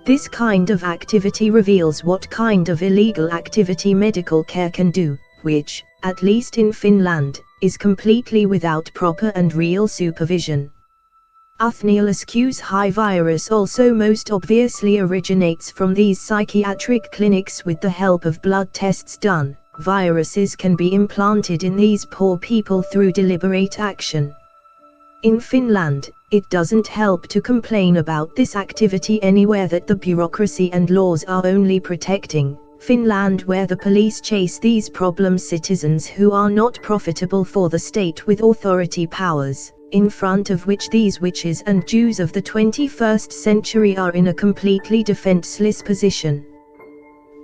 This kind of activity reveals what kind of illegal activity medical care can do, which, at least in Finland, is completely without proper and real supervision. Athiel Askew's high virus also most obviously originates from these psychiatric clinics with the help of blood tests done. Viruses can be implanted in these poor people through deliberate action. In Finland, it doesn't help to complain about this activity anywhere that the bureaucracy and laws are only protecting Finland, where the police chase these problem citizens who are not profitable for the state with authority powers, in front of which these witches and Jews of the 21st century are in a completely defenseless position.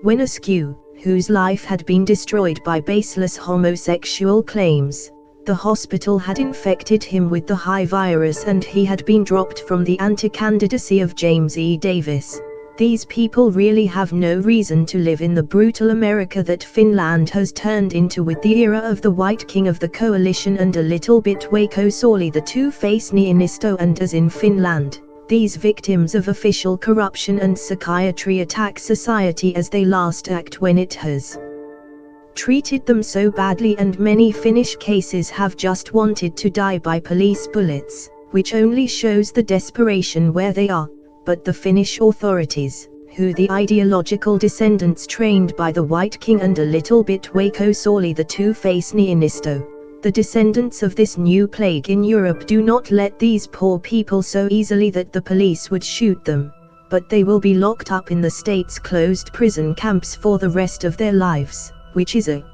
When Askew, whose life had been destroyed by baseless homosexual claims, the hospital had infected him with the high virus and he had been dropped from the anti-candidacy of James E. Davis. These people really have no reason to live in the brutal America that Finland has turned into with the era of the White King of the Coalition and a little bit Veikko Sauli the Two-Face Niinisto, and as in Finland, these victims of official corruption and psychiatry attack society as they last act when it has treated them so badly, and many Finnish cases have just wanted to die by police bullets, which only shows the desperation where they are. But the Finnish authorities, who the ideological descendants trained by the White King and a little bit Veikko Sauli the Two-Face Niinisto, the descendants of this new plague in Europe, do not let these poor people so easily that the police would shoot them, but they will be locked up in the state's closed prison camps for the rest of their lives, which is a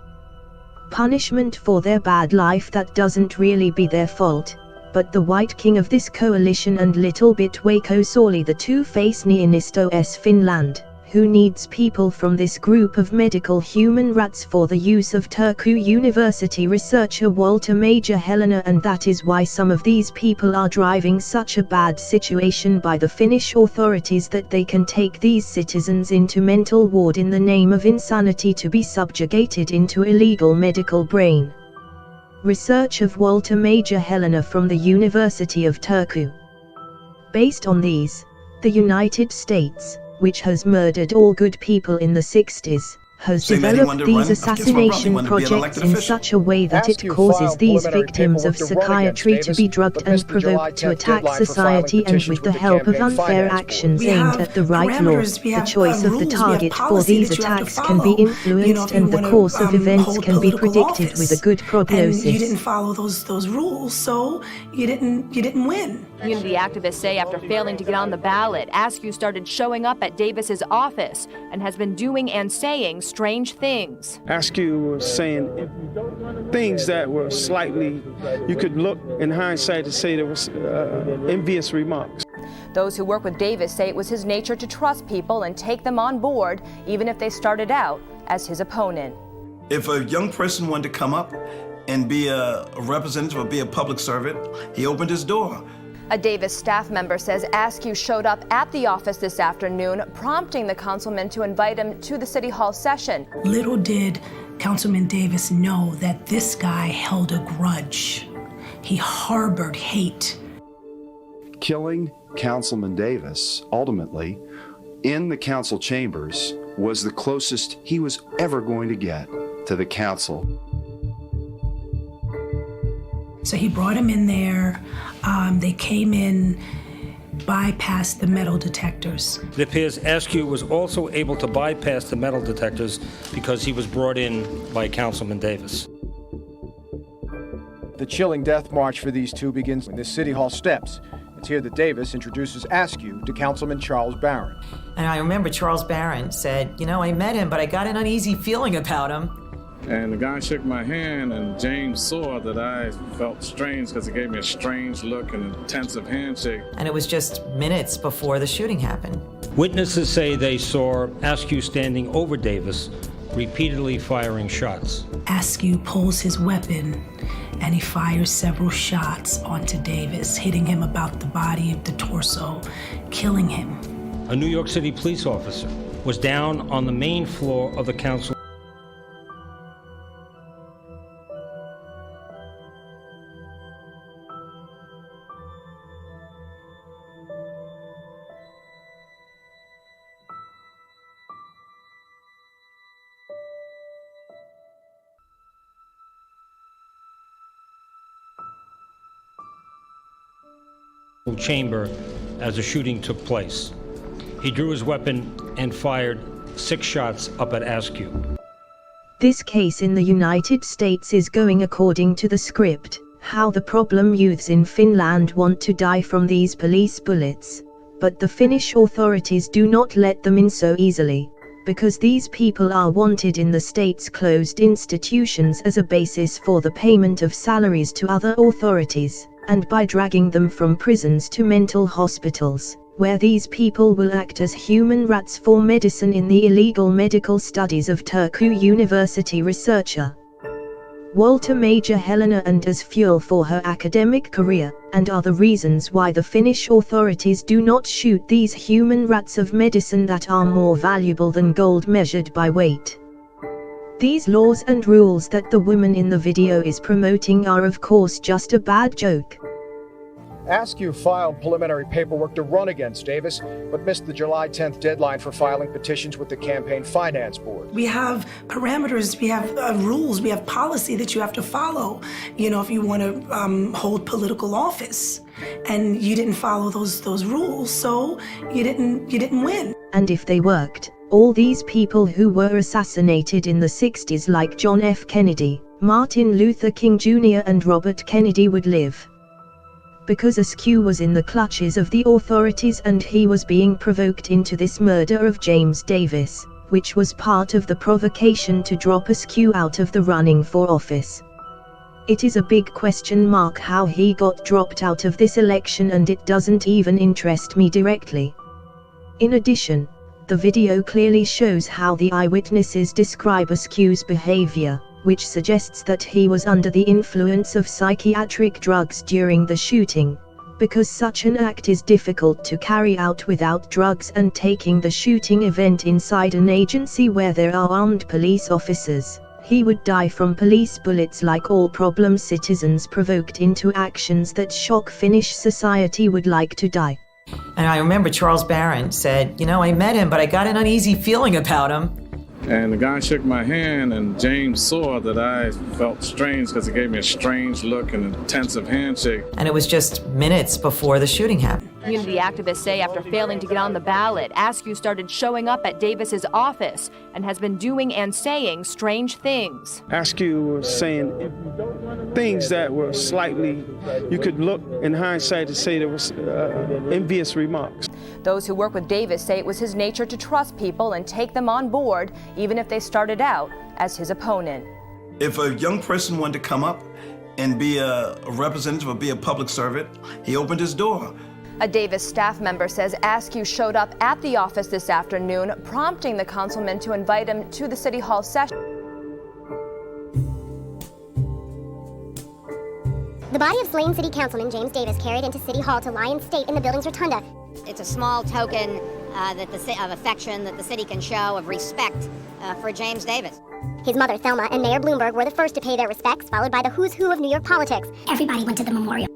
punishment for their bad life that doesn't really be their fault. But the White King of this coalition and little bit Veikko Sauli the Two-Face Niinisto's Finland, who needs people from this group of medical human rats for the use of Turku University researcher Walter Major Helena, and that is why some of these people are driving such a bad situation by the Finnish authorities that they can take these citizens into mental ward in the name of insanity to be subjugated into illegal medical brain research of Walter Major Helena from the University of Turku. Based on these, the United States, which has murdered all good people in the 60s, has developed these assassination projects in such a way that it causes these victims of psychiatry to be drugged and provoked to attack society, and with the help of unfair actions aimed at the right law, the choice of the target for these attacks can be influenced and the course of events can be predicted with a good prognosis. And you didn't follow those rules, so you didn't win. Community activists say after failing to get on the ballot, Askew started showing up at Davis's office and has been doing and saying strange things. Askew was saying things that were slightly, you could look in hindsight to say there was envious remarks. Those who work with Davis say it was his nature to trust people and take them on board, even if they started out as his opponent. If a young person wanted to come up and be a representative or be a public servant, he opened his door. A Davis staff member says Askew showed up at the office this afternoon, prompting the councilman to invite him to the City Hall session. Little did Councilman Davis know that this guy held a grudge. He harbored hate. Killing Councilman Davis, ultimately, in the council chambers, was the closest he was ever going to get to the council. So he brought him in there. They came in, bypassed the metal detectors. It appears Askew was also able to bypass the metal detectors because he was brought in by Councilman Davis. The chilling death march for these two begins in the City Hall steps. It's here that Davis introduces Askew to Councilman Charles Barron. And I remember Charles Barron said, you know, I met him, but I got an uneasy feeling about him. And the guy shook my hand, and James saw that I felt strange because he gave me a strange look and an intensive handshake. And it was just minutes before the shooting happened. Witnesses say they saw Askew standing over Davis, repeatedly firing shots. Askew pulls his weapon and he fires several shots onto Davis, hitting him about the body of the torso, killing him. A New York City police officer was down on the main floor of the council. Chamber as the shooting took place. He drew his weapon and fired 6 shots up at Askew. This case in the United States is going according to the script, how the problem youths in Finland want to die from these police bullets, but the Finnish authorities do not let them in so easily, because these people are wanted in the state's closed institutions as a basis for the payment of salaries to other authorities, and by dragging them from prisons to mental hospitals, where these people will act as human rats for medicine in the illegal medical studies of Turku University researcher Walter Major Helena, and as fuel for her academic career, and are the reasons why the Finnish authorities do not shoot these human rats of medicine that are more valuable than gold measured by weight. These laws and rules that the woman in the video is promoting are of course just a bad joke. Askew filed preliminary paperwork to run against Davis, but missed the July 10th deadline for filing petitions with the Campaign Finance Board. We have parameters, we have rules, we have policy that you have to follow, you know, if you want to hold political office. And you didn't follow those rules, so you didn't win. And if they worked, all these people who were assassinated in the 60s like John F. Kennedy, Martin Luther King Jr. and Robert Kennedy would live. Because Askew was in the clutches of the authorities and he was being provoked into this murder of James Davis, which was part of the provocation to drop Askew out of the running for office. It is a big question mark how he got dropped out of this election, and it doesn't even interest me directly. In addition, the video clearly shows how the eyewitnesses describe Askew's behavior, which suggests that he was under the influence of psychiatric drugs during the shooting, because such an act is difficult to carry out without drugs and taking the shooting event inside an agency where there are armed police officers. He would die from police bullets like all problem citizens provoked into actions that shock Finnish society would like to die. And I remember Charles Barron said, you know, I met him, but I got an uneasy feeling about him. And the guy shook my hand, and James saw that I felt strange because he gave me a strange look and an intensive handshake. And it was just minutes before the shooting happened. Community activists say after failing to get on the ballot, Askew started showing up at Davis's office and has been doing and saying strange things. Askew was saying things that were slightly, you could look in hindsight to say there was envious remarks. Those who work with Davis say it was his nature to trust people and take them on board, even if they started out as his opponent. If a young person wanted to come up and be a representative or be a public servant, he opened his door. A Davis staff member says Askew showed up at the office this afternoon, prompting the councilman to invite him to the city hall session. The body of slain city councilman James Davis carried into City Hall to lie in state in the building's rotunda. It's a small token of affection that the city can show, of respect for James Davis. His mother, Thelma, and Mayor Bloomberg were the first to pay their respects, followed by the who's who of New York politics. Everybody went to the memorial.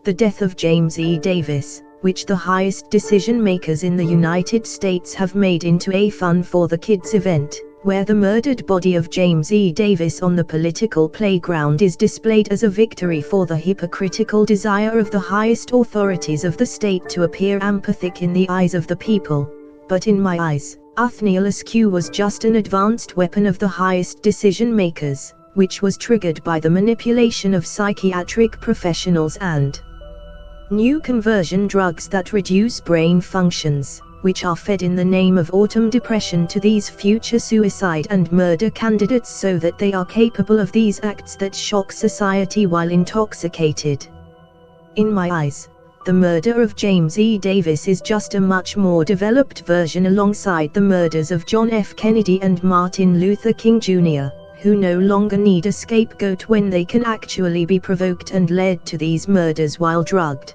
The death of James E. Davis, which the highest decision makers in the United States have made into a fun for the kids event, where the murdered body of James E. Davis on the political playground is displayed as a victory for the hypocritical desire of the highest authorities of the state to appear empathic in the eyes of the people. But in my eyes, Othniel Askew was just an advanced weapon of the highest decision makers, which was triggered by the manipulation of psychiatric professionals and new conversion drugs that reduce brain functions, which are fed in the name of autumn depression to these future suicide and murder candidates so that they are capable of these acts that shock society while intoxicated. In my eyes, the murder of James E. Davis is just a much more developed version alongside the murders of John F. Kennedy and Martin Luther King Jr., who no longer need a scapegoat when they can actually be provoked and led to these murders while drugged.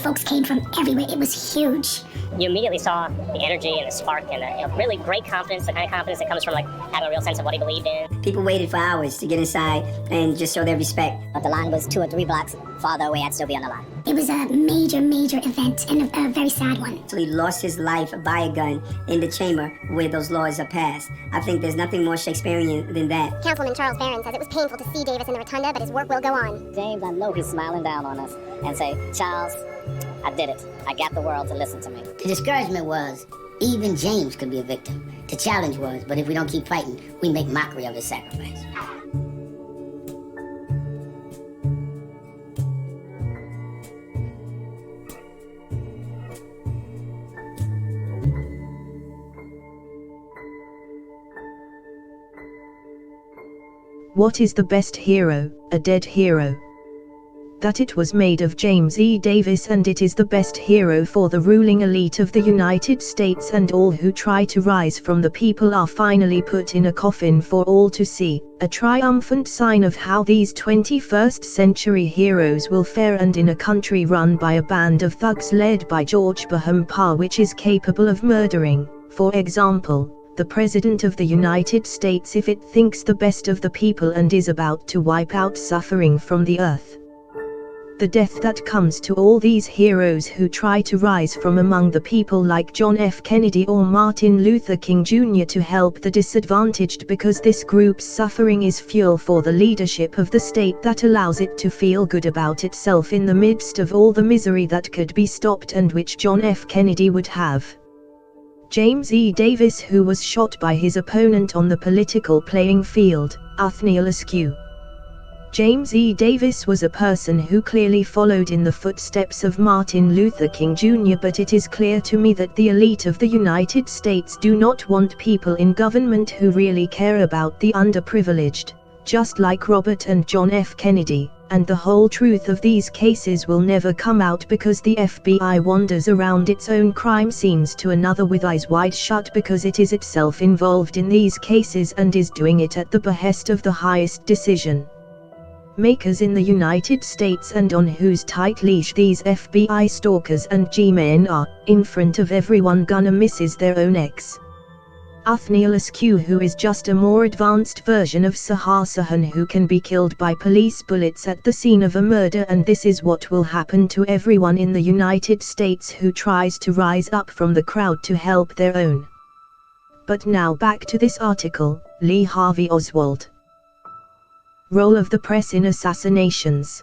Folks came from everywhere. It was huge. You immediately saw the energy and the spark and the really great confidence, the kind of confidence that comes from like having a real sense of what he believed in. People waited for hours to get inside and just show their respect. But the line was 2 or 3 blocks farther away, I'd still be on the line. It was a major, major event and a very sad one. So he lost his life by a gun in the chamber where those laws are passed. I think there's nothing more Shakespearean than that. Councilman Charles Barron says it was painful to see Davis in the rotunda, but his work will go on. James, I know he's smiling down on us and say, Charles, I did it. I got the world to listen to me. The discouragement was, even James could be a victim. The challenge was, but if we don't keep fighting, we make mockery of his sacrifice. What is the best hero? A dead hero. That it was made of James E. Davis, and it is the best hero for the ruling elite of the United States, and all who try to rise from the people are finally put in a coffin for all to see, a triumphant sign of how these 21st century heroes will fare, and in a country run by a band of thugs led by George Bahama, which is capable of murdering, for example, the President of the United States if it thinks the best of the people and is about to wipe out suffering from the earth. The death that comes to all these heroes who try to rise from among the people like John F. Kennedy or Martin Luther King Jr. to help the disadvantaged, because this group's suffering is fuel for the leadership of the state that allows it to feel good about itself in the midst of all the misery that could be stopped and which John F. Kennedy would have. James E. Davis, who was shot by his opponent on the political playing field, Othniel Askew. James E. Davis was a person who clearly followed in the footsteps of Martin Luther King Jr., but it is clear to me that the elite of the United States do not want people in government who really care about the underprivileged, just like Robert and John F. Kennedy, and the whole truth of these cases will never come out because the FBI wanders around its own crime scenes to another with eyes wide shut, because it is itself involved in these cases and is doing it at the behest of the highest decision makers in the United States, and on whose tight leash these FBI stalkers and G-men are, in front of everyone gonna misses their own ex. Othniel Askew, who is just a more advanced version of Sahar Sahan, who can be killed by police bullets at the scene of a murder, and this is what will happen to everyone in the United States who tries to rise up from the crowd to help their own. But now back to this article, Lee Harvey Oswald. Role of the press in assassinations.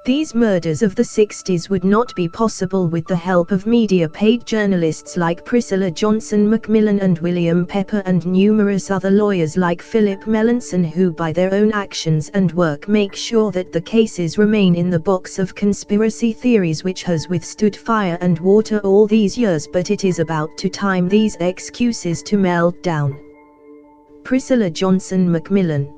These murders of the 60s would not be possible with the help of media-paid journalists like Priscilla Johnson Macmillan and William Pepper and numerous other lawyers like Philip Melanson, who by their own actions and work make sure that the cases remain in the box of conspiracy theories which has withstood fire and water all these years, but it is about to time these excuses to melt down. Priscilla Johnson Macmillan.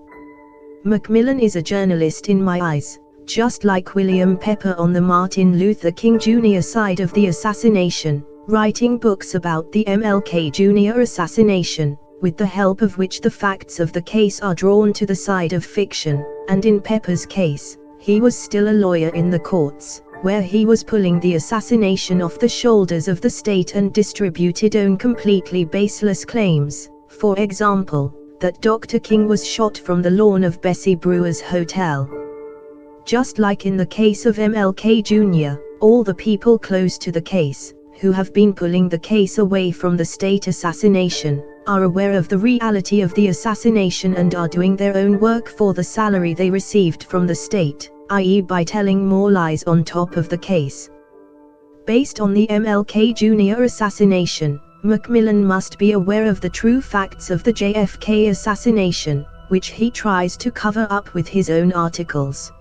Macmillan is a journalist in my eyes, just like William Pepper on the Martin Luther King Jr. side of the assassination, writing books about the MLK Jr. assassination, with the help of which the facts of the case are drawn to the side of fiction, and in Pepper's case, he was still a lawyer in the courts, where he was pulling the assassination off the shoulders of the state and distributed on completely baseless claims, for example, that Dr. King was shot from the lawn of Bessie Brewer's hotel. Just like in the case of MLK Jr., all the people close to the case, who have been pulling the case away from the state assassination, are aware of the reality of the assassination and are doing their own work for the salary they received from the state, i.e. by telling more lies on top of the case. Based on the MLK Jr. assassination, Macmillan must be aware of the true facts of the JFK assassination, which he tries to cover up with his own articles.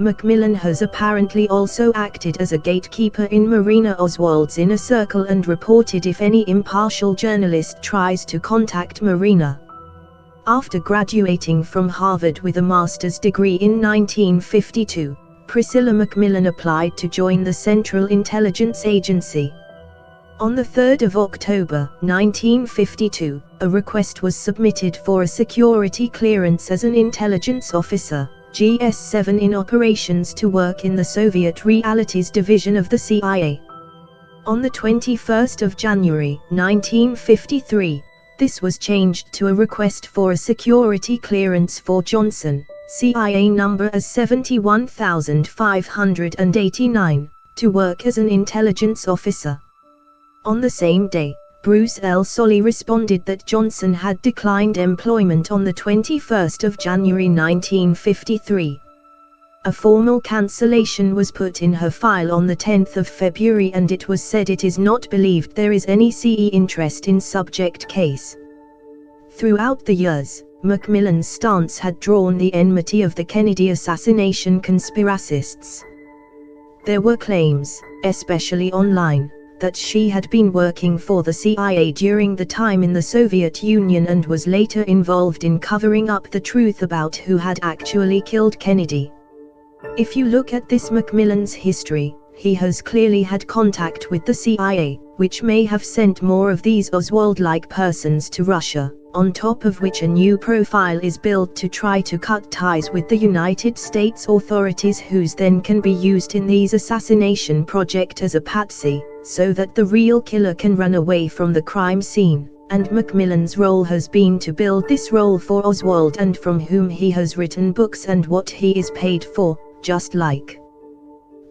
Macmillan has apparently also acted as a gatekeeper in Marina Oswald's inner circle and reported if any impartial journalist tries to contact Marina. After graduating from Harvard with a master's degree in 1952, Priscilla Macmillan applied to join the Central Intelligence Agency. On the 3rd of October, 1952, a request was submitted for a security clearance as an intelligence officer, GS-7 in operations to work in the Soviet Realities Division of the CIA. On the 21st of January, 1953, this was changed to a request for a security clearance for Johnson, CIA number as 71589, to work as an intelligence officer. On the same day, Bruce L. Solly responded that Johnson had declined employment on the 21st of January 1953. A formal cancellation was put in her file on the 10th of February and it was said it is not believed there is any CE interest in subject case. Throughout the years, Macmillan's stance had drawn the enmity of the Kennedy assassination conspiracists. There were claims, especially online, that she had been working for the CIA during the time in the Soviet Union and was later involved in covering up the truth about who had actually killed Kennedy. If you look at this Macmillan's history, he has clearly had contact with the CIA, which may have sent more of these Oswald-like persons to Russia, on top of which a new profile is built to try to cut ties with the United States authorities, whose then can be used in these assassination project as a patsy, so that the real killer can run away from the crime scene, and Macmillan's role has been to build this role for Oswald, and from whom he has written books and what he is paid for, just like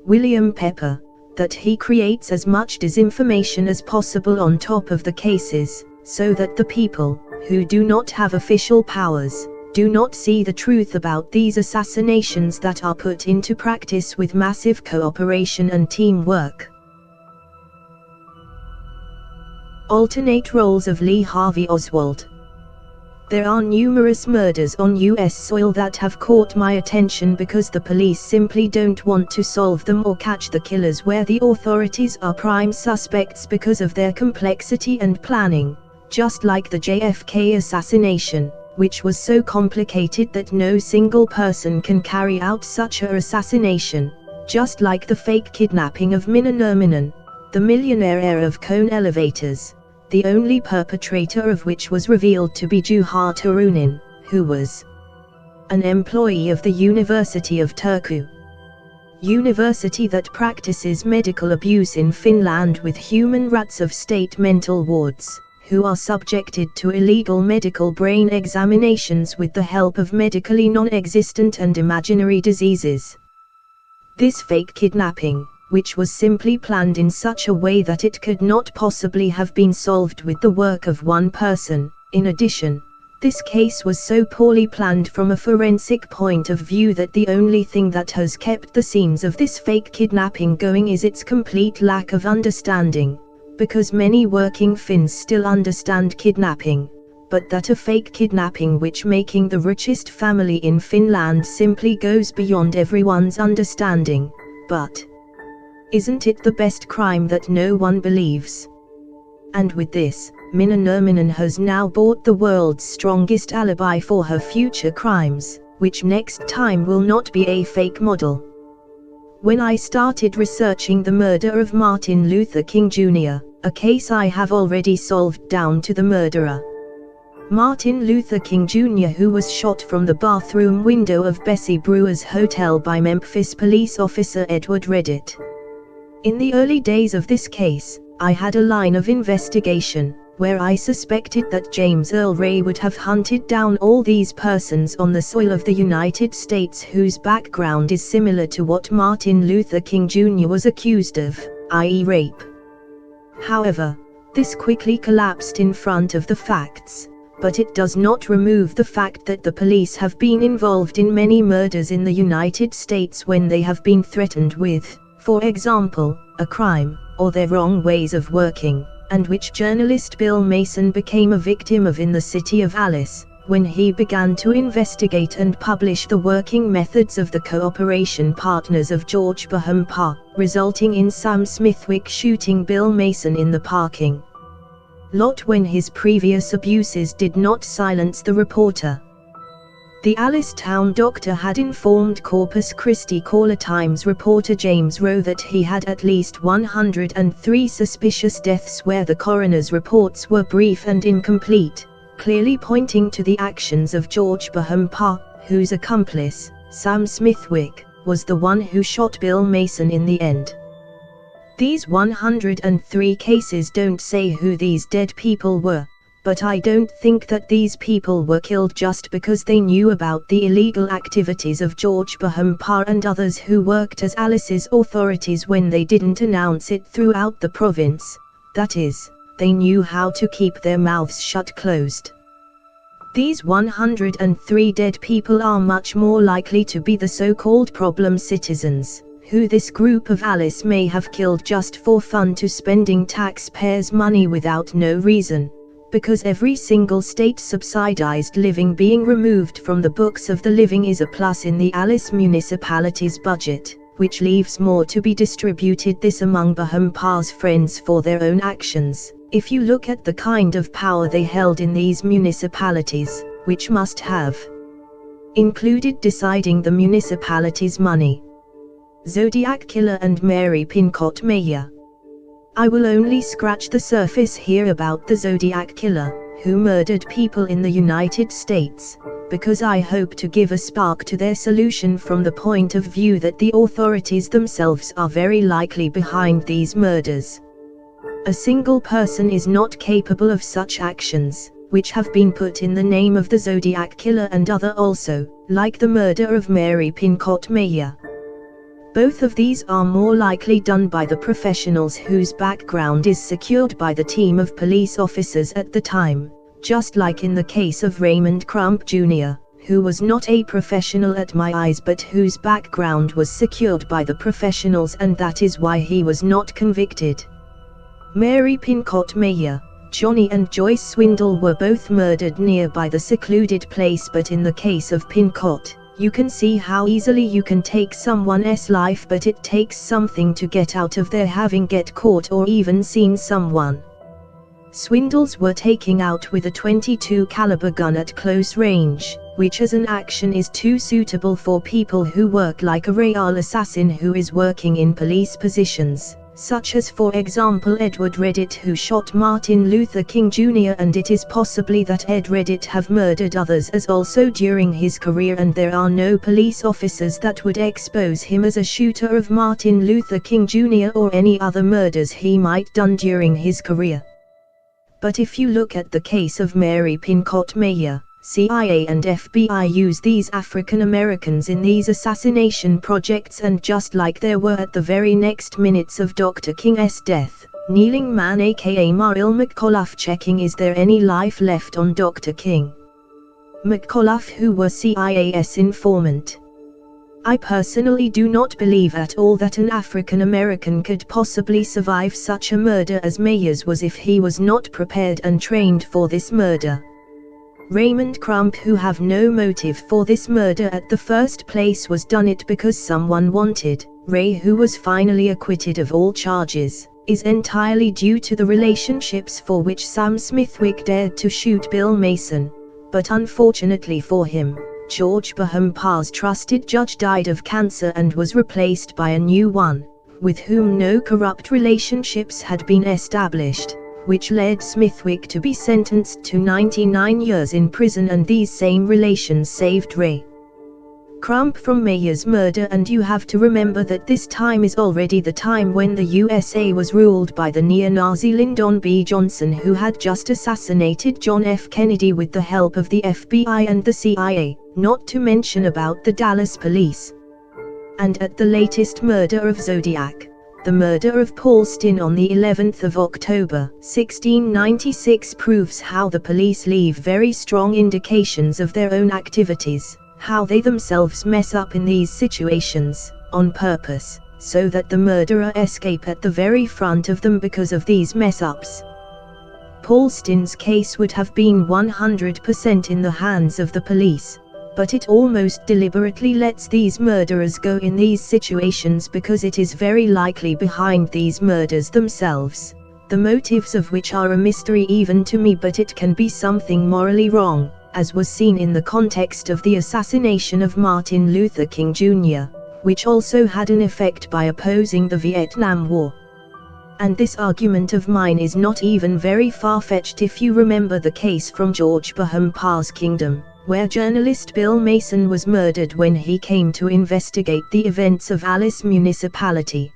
William Pepper, that he creates as much disinformation as possible on top of the cases, so that the people, who do not have official powers, do not see the truth about these assassinations that are put into practice with massive cooperation and teamwork. Alternate roles of Lee Harvey Oswald. There are numerous murders on US soil that have caught my attention because the police simply don't want to solve them or catch the killers, where the authorities are prime suspects because of their complexity and planning, just like the JFK assassination, which was so complicated that no single person can carry out such an assassination, just like the fake kidnapping of Minna Nurminen, the millionaire heir of Cone Elevators, the only perpetrator of which was revealed to be Juha Turunen, who was an employee of the University of Turku. University that practices medical abuse in Finland with human rats of state mental wards, who are subjected to illegal medical brain examinations with the help of medically non-existent and imaginary diseases. This fake kidnapping, which was simply planned in such a way that it could not possibly have been solved with the work of one person. In addition, This case was so poorly planned from a forensic point of view that the only thing that has kept the scenes of this fake kidnapping going is its complete lack of understanding, because many working Finns still understand kidnapping, but that a fake kidnapping which making the richest family in Finland simply goes beyond everyone's understanding. But isn't it the best crime that no one believes? And with this, Minna Nurminen has now bought the world's strongest alibi for her future crimes, which next time will not be a fake model. When I started researching the murder of Martin Luther King Jr., a case I have already solved down to the murderer. Martin Luther King Jr., who was shot from the bathroom window of Bessie Brewer's hotel by Memphis police officer Edward Reddit. In the early days of this case, I had a line of investigation, where I suspected that James Earl Ray would have hunted down all these persons on the soil of the United States whose background is similar to what Martin Luther King Jr. was accused of, i.e. rape. However, this quickly collapsed in front of the facts, but it does not remove the fact that the police have been involved in many murders in the United States when they have been threatened with, for example, a crime, or their wrong ways of working, and which journalist Bill Mason became a victim of in the city of Alice, when he began to investigate and publish the working methods of the cooperation partners of George Bahumpa, resulting in Sam Smithwick shooting Bill Mason in the parking lot when his previous abuses did not silence the reporter. The Alice town doctor had informed Corpus Christi Caller-Times reporter James Rowe that he had at least 103 suspicious deaths where the coroner's reports were brief and incomplete, clearly pointing to the actions of George Bahumpa, whose accomplice, Sam Smithwick, was the one who shot Bill Mason in the end. These 103 cases don't say who these dead people were, but I don't think that these people were killed just because they knew about the illegal activities of George Bahumpa and others who worked as Alice's authorities when they didn't announce it throughout the province. That is, they knew how to keep their mouths shut closed. These 103 dead people are much more likely to be the so-called problem citizens, who this group of Alice may have killed just for fun to spending taxpayers' money without no reason. Because every single state subsidized living being removed from the books of the living is a plus in the Alice municipality's budget, which leaves more to be distributed this among Bahumpa's friends for their own actions. If you look at the kind of power they held in these municipalities, which must have included deciding the municipality's money. Zodiac Killer and Mary Pincott Mayer. I will only scratch the surface here about the Zodiac Killer, who murdered people in the United States, because I hope to give a spark to their solution from the point of view that the authorities themselves are very likely behind these murders. A single person is not capable of such actions, which have been put in the name of the Zodiac Killer and other also, like the murder of Mary Pincott Mayer. Both of these are more likely done by the professionals whose background is secured by the team of police officers at the time, just like in the case of Raymond Crump Jr., who was not a professional at my eyes but whose background was secured by the professionals, and that is why he was not convicted. Mary Pincott Mayer, Johnny and Joyce Swindle were both murdered nearby the secluded place, but in the case of Pincott, you can see how easily you can take someone's life, but it takes something to get out of there, having get caught or even seen someone. Swindles were taken out with a .22 caliber gun at close range, which as an action is too suitable for people who work like a real assassin who is working in police positions, such as for example Edward Reddit, who shot Martin Luther King Jr., and it is possibly that Ed Reddit have murdered others as also during his career, and there are no police officers that would expose him as a shooter of Martin Luther King Jr. or any other murders he might done during his career. But if you look at the case of Mary Pincott Mayer, CIA and FBI use these African Americans in these assassination projects, and just like there were at the very next minutes of Dr. King's death, kneeling man aka Maril McCullough checking is there any life left on Dr. King. McAuliffe, who was CIA's informant. I personally do not believe at all that an African American could possibly survive such a murder as Mayers was if he was not prepared and trained for this murder. Raymond Crump, who have no motive for this murder at the first place, was done it because someone wanted. Ray, who was finally acquitted of all charges, is entirely due to the relationships for which Sam Smithwick dared to shoot Bill Mason. But unfortunately for him, George Bahampa's trusted judge died of cancer and was replaced by a new one, with whom no corrupt relationships had been established, which led Smithwick to be sentenced to 99 years in prison, and these same relations saved Ray Crump from Mayer's murder. And you have to remember that this time is already the time when the USA was ruled by the neo-Nazi Lyndon B. Johnson, who had just assassinated John F. Kennedy with the help of the FBI and the CIA, not to mention about the Dallas police. And at the latest murder of Zodiac, the murder of Paul Stinn on the 11th of October, 1696, proves how the police leave very strong indications of their own activities, how they themselves mess up in these situations, on purpose, so that the murderer escape at the very front of them because of these mess-ups. Paul Stinn's case would have been 100% in the hands of the police, but it almost deliberately lets these murderers go in these situations because it is very likely behind these murders themselves, the motives of which are a mystery even to me, but it can be something morally wrong, as was seen in the context of the assassination of Martin Luther King Jr., which also had an effect by opposing the Vietnam War. And this argument of mine is not even very far-fetched if you remember the case from George Bahampa's kingdom, where journalist Bill Mason was murdered when he came to investigate the events of Alice Municipality.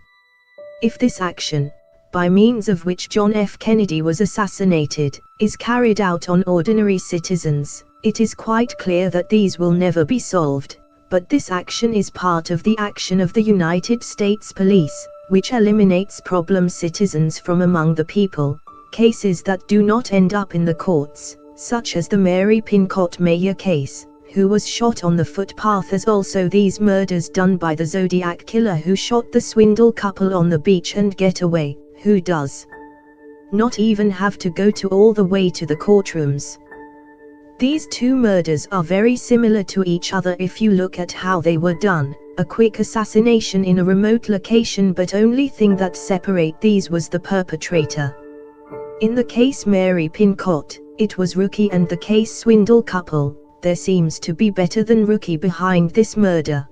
If this action, by means of which John F. Kennedy was assassinated, is carried out on ordinary citizens, it is quite clear that these will never be solved. But this action is part of the action of the United States Police, which eliminates problem citizens from among the people, cases that do not end up in the courts, such as the Mary Pincott Mayer case, who was shot on the footpath, as also these murders done by the Zodiac killer who shot the Swindle couple on the beach and get away, who does not even have to go to all the way to the courtrooms. These two murders are very similar to each other if you look at how they were done, a quick assassination in a remote location, but only thing that separate these was the perpetrator. In the case Mary Pincott, it was Rookie, and the case Swindle couple, there seems to be better than Rookie behind this murder.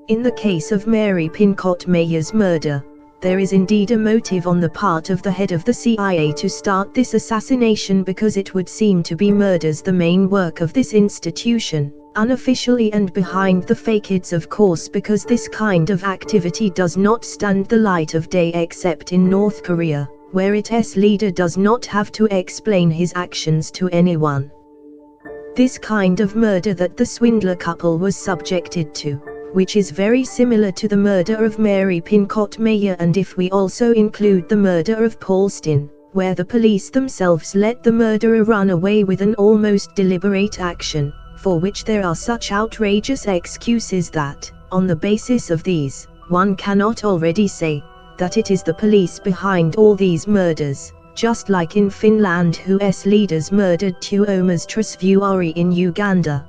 In the case of Mary Pincott Mayer's murder, there is indeed a motive on the part of the head of the CIA to start this assassination, because it would seem to be murders the main work of this institution, unofficially and behind the facades, of course, because this kind of activity does not stand the light of day except in North Korea, where its leader does not have to explain his actions to anyone. This kind of murder that the Swindler couple was subjected to, which is very similar to the murder of Mary Pincott Mayer, and if we also include the murder of Paul Stinn, where the police themselves let the murderer run away with an almost deliberate action, for which there are such outrageous excuses that, on the basis of these, one cannot already say that it is the police behind all these murders, just like in Finland, whose leaders murdered Tuomas Trisvuori in Uganda.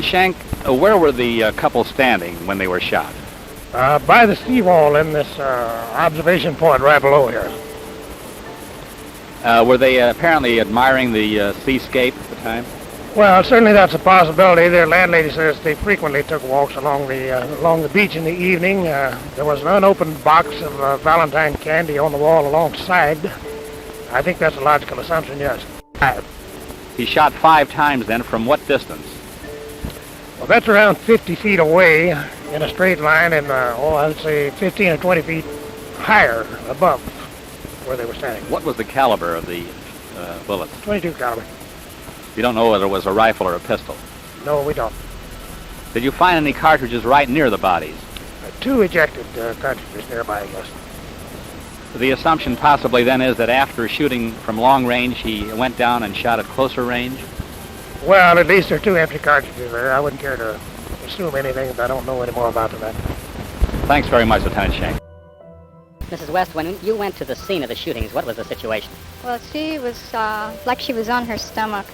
Captain Schenk, where were the couple standing when they were shot? By the seawall in this observation point right below here. Were they apparently admiring the seascape at the time? Well, certainly that's a possibility. Their landlady says they frequently took walks along the beach in the evening. There was an unopened box of Valentine candy on the wall alongside. I think that's a logical assumption, yes. He shot 5 times then. From what distance? Well, that's around 50 feet away in a straight line and, I would say 15 or 20 feet higher above where they were standing. What was the caliber of the bullets? 22 caliber. You don't know whether it was a rifle or a pistol? No, we don't. Did you find any cartridges right near the bodies? 2 ejected cartridges nearby, I guess. The assumption possibly then is that after shooting from long range, he went down and shot at closer range? Well, at least there are 2 empty cartridges there. I wouldn't care to assume anything if I don't know any more about that. Thanks very much, Lieutenant Schenk. Mrs. West, when you went to the scene of the shootings, what was the situation? Well, she was like she was on her stomach,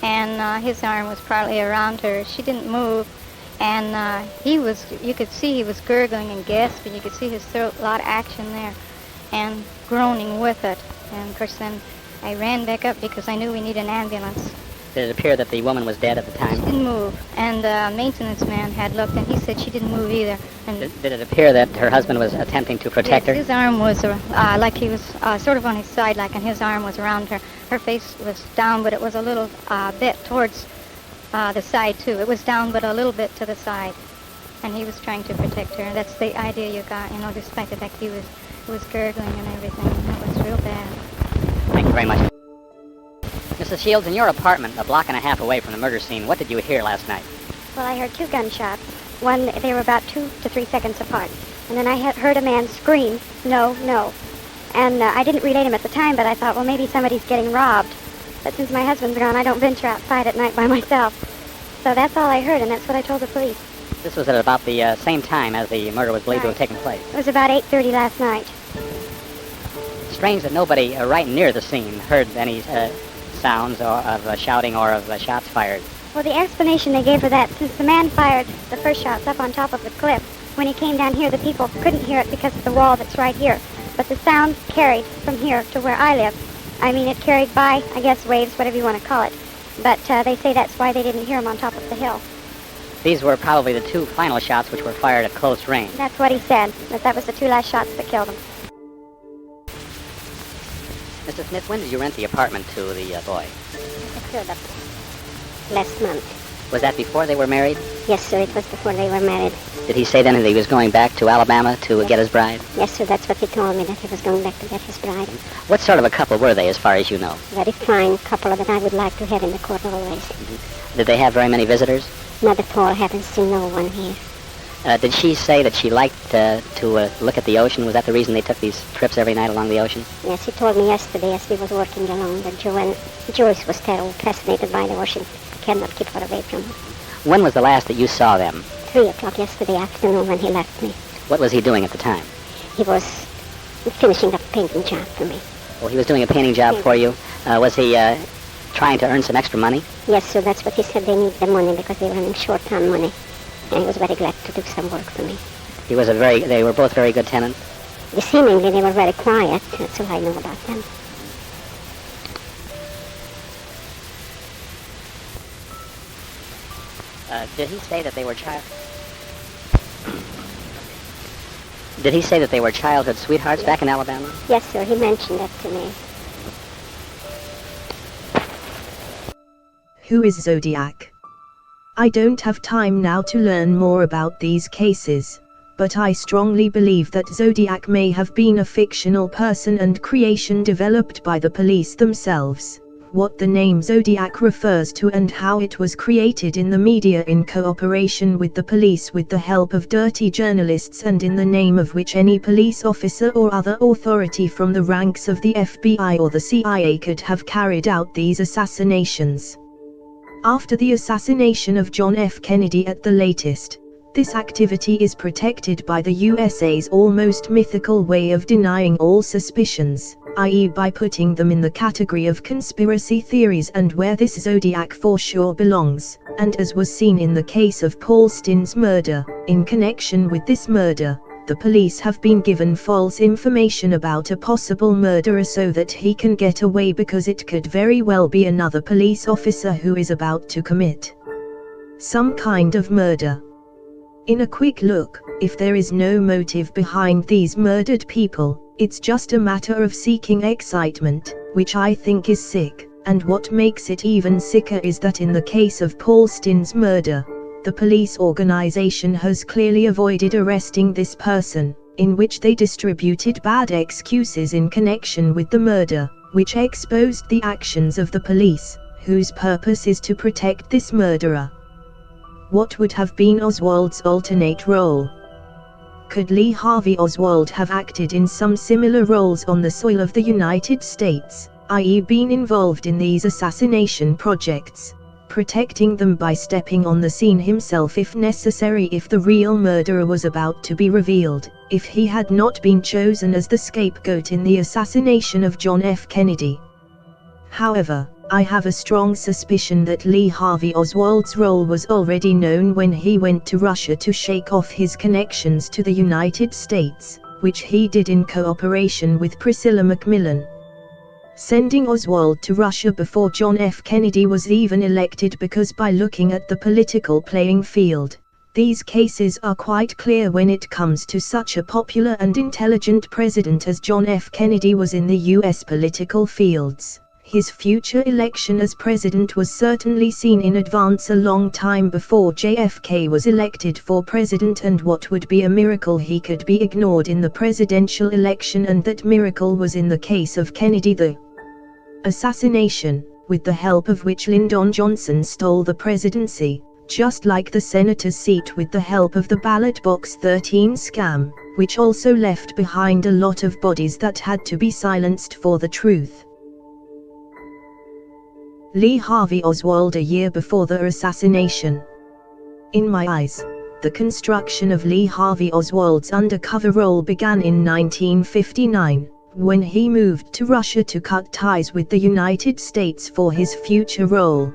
and his arm was partly around her. She didn't move, and you could see he was gurgling and gasping. You could see his throat, a lot of action there, and groaning with it. And of course then I ran back up because I knew we needed an ambulance. Did it appear that the woman was dead at the time? She didn't move, and the maintenance man had looked, and he said she didn't move either. And did it appear that her husband was attempting to protect her? His arm was like he was sort of on his side, like, and his arm was around her. Her face was down, but it was a little bit towards the side, too. It was down, but a little bit to the side, and he was trying to protect her. That's the idea you got, despite the fact he was gurgling and everything. That was real bad. Thank you very much. Mrs. Shields, in your apartment, a block and a half away from the murder scene, what did you hear last night? Well, I heard 2 gunshots. They were about 2 to 3 seconds apart. And then I heard a man scream, "No, no." And I didn't relate him at the time, but I thought, well, maybe somebody's getting robbed. But since my husband's gone, I don't venture outside at night by myself. So that's all I heard, and that's what I told the police. This was at about the same time as the murder was believed to have taken place. It was about 8:30 last night. Strange that nobody right near the scene heard any sounds of shouting or of shots fired. Well, the explanation they gave for that, since the man fired the first shots up on top of the cliff, when he came down here, the people couldn't hear it because of the wall that's right here. But the sound carried from here to where I live. I mean, it carried by, I guess, waves, whatever you want to call it. But they say that's why they didn't hear him on top of the hill. These were probably the 2 final shots which were fired at close range. That's what he said, that was the 2 last shots that killed him. Mr. Smith, when did you rent the apartment to the boy? Last month. Was that before they were married? Yes, sir, it was before they were married. Did he say then that he was going back to Alabama to get his bride? Yes, sir, that's what he told me, that he was going back to get his bride. What sort of a couple were they, as far as you know? Very fine couple that I would like to have in the court always. Mm-hmm. Did they have very many visitors? Not at all. I haven't seen no one here. Did she say that she liked to look at the ocean? Was that the reason they took these trips every night along the ocean? Yes, he told me yesterday as we was working along that Joyce was terribly fascinated by the ocean. Cannot keep her away from it. When was the last that you saw them? 3 o'clock yesterday afternoon when he left me. What was he doing at the time? He was finishing up a painting job for me. Oh, he was doing a painting job for you? Was he trying to earn some extra money? Yes, sir, that's what he said. They need the money because they were running short on money. And he was very glad to do some work for me. They were both very good tenants? Seemingly they were very quiet. That's all I know about them. Did he say that they were Did he say that they were childhood sweethearts back in Alabama? Yes, sir, he mentioned that to me. Who is Zodiac? I don't have time now to learn more about these cases, but I strongly believe that Zodiac may have been a fictional person and creation developed by the police themselves. What the name Zodiac refers to and how it was created in the media in cooperation with the police with the help of dirty journalists and in the name of which any police officer or other authority from the ranks of the FBI or the CIA could have carried out these assassinations. After the assassination of John F. Kennedy at the latest, this activity is protected by the USA's almost mythical way of denying all suspicions. i.e. by putting them in the category of conspiracy theories and where this zodiac for sure belongs, and as was seen in the case of Paul Stinn's murder. In connection with this murder, the police have been given false information about a possible murderer so that he can get away, because it could very well be another police officer who is about to commit some kind of murder. In a quick look, if there is no motive behind these murdered people, it's just a matter of seeking excitement, which I think is sick, and what makes it even sicker is that in the case of Paul Stinn's murder, the police organization has clearly avoided arresting this person, in which they distributed bad excuses in connection with the murder, which exposed the actions of the police, whose purpose is to protect this murderer. What would have been Oswald's alternate role? Could Lee Harvey Oswald have acted in some similar roles on the soil of the United States, i.e. been involved in these assassination projects, protecting them by stepping on the scene himself if necessary if the real murderer was about to be revealed, if he had not been chosen as the scapegoat in the assassination of John F. Kennedy? However, I have a strong suspicion that Lee Harvey Oswald's role was already known when he went to Russia to shake off his connections to the United States, which he did in cooperation with Priscilla Macmillan. Sending Oswald to Russia before John F. Kennedy was even elected, because by looking at the political playing field, these cases are quite clear when it comes to such a popular and intelligent president as John F. Kennedy was in the US political fields. His future election as president was certainly seen in advance a long time before JFK was elected for president, and what would be a miracle he could be ignored in the presidential election, and that miracle was in the case of Kennedy, the assassination, with the help of which Lyndon Johnson stole the presidency, just like the senator's seat with the help of the ballot box 13 scam, which also left behind a lot of bodies that had to be silenced for the truth. Lee Harvey Oswald a year before the assassination. In my eyes, the construction of Lee Harvey Oswald's undercover role began in 1959, when he moved to Russia to cut ties with the United States for his future role.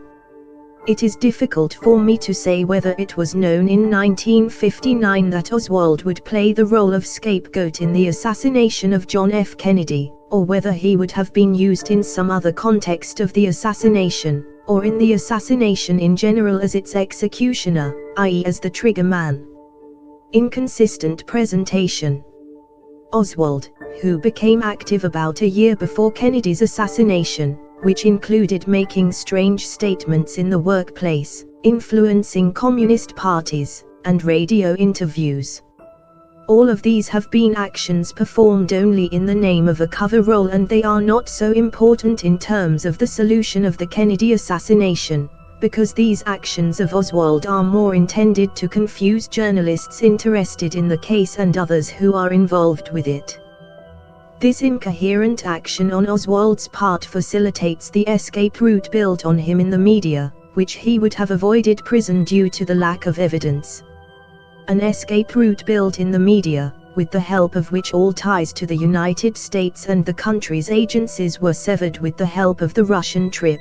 It is difficult for me to say whether it was known in 1959 that Oswald would play the role of scapegoat in the assassination of John F. Kennedy, or whether he would have been used in some other context of the assassination, or in the assassination in general as its executioner, i.e. as the trigger man. Inconsistent presentation. Oswald, who became active about a year before Kennedy's assassination, which included making strange statements in the workplace, influencing communist parties, and radio interviews. All of these have been actions performed only in the name of a cover role, and they are not so important in terms of the solution of the Kennedy assassination, because these actions of Oswald are more intended to confuse journalists interested in the case and others who are involved with it. This incoherent action on Oswald's part facilitates the escape route built on him in the media, which he would have avoided prison due to the lack of evidence. An escape route built in the media, with the help of which all ties to the United States and the country's agencies were severed with the help of the Russian trip.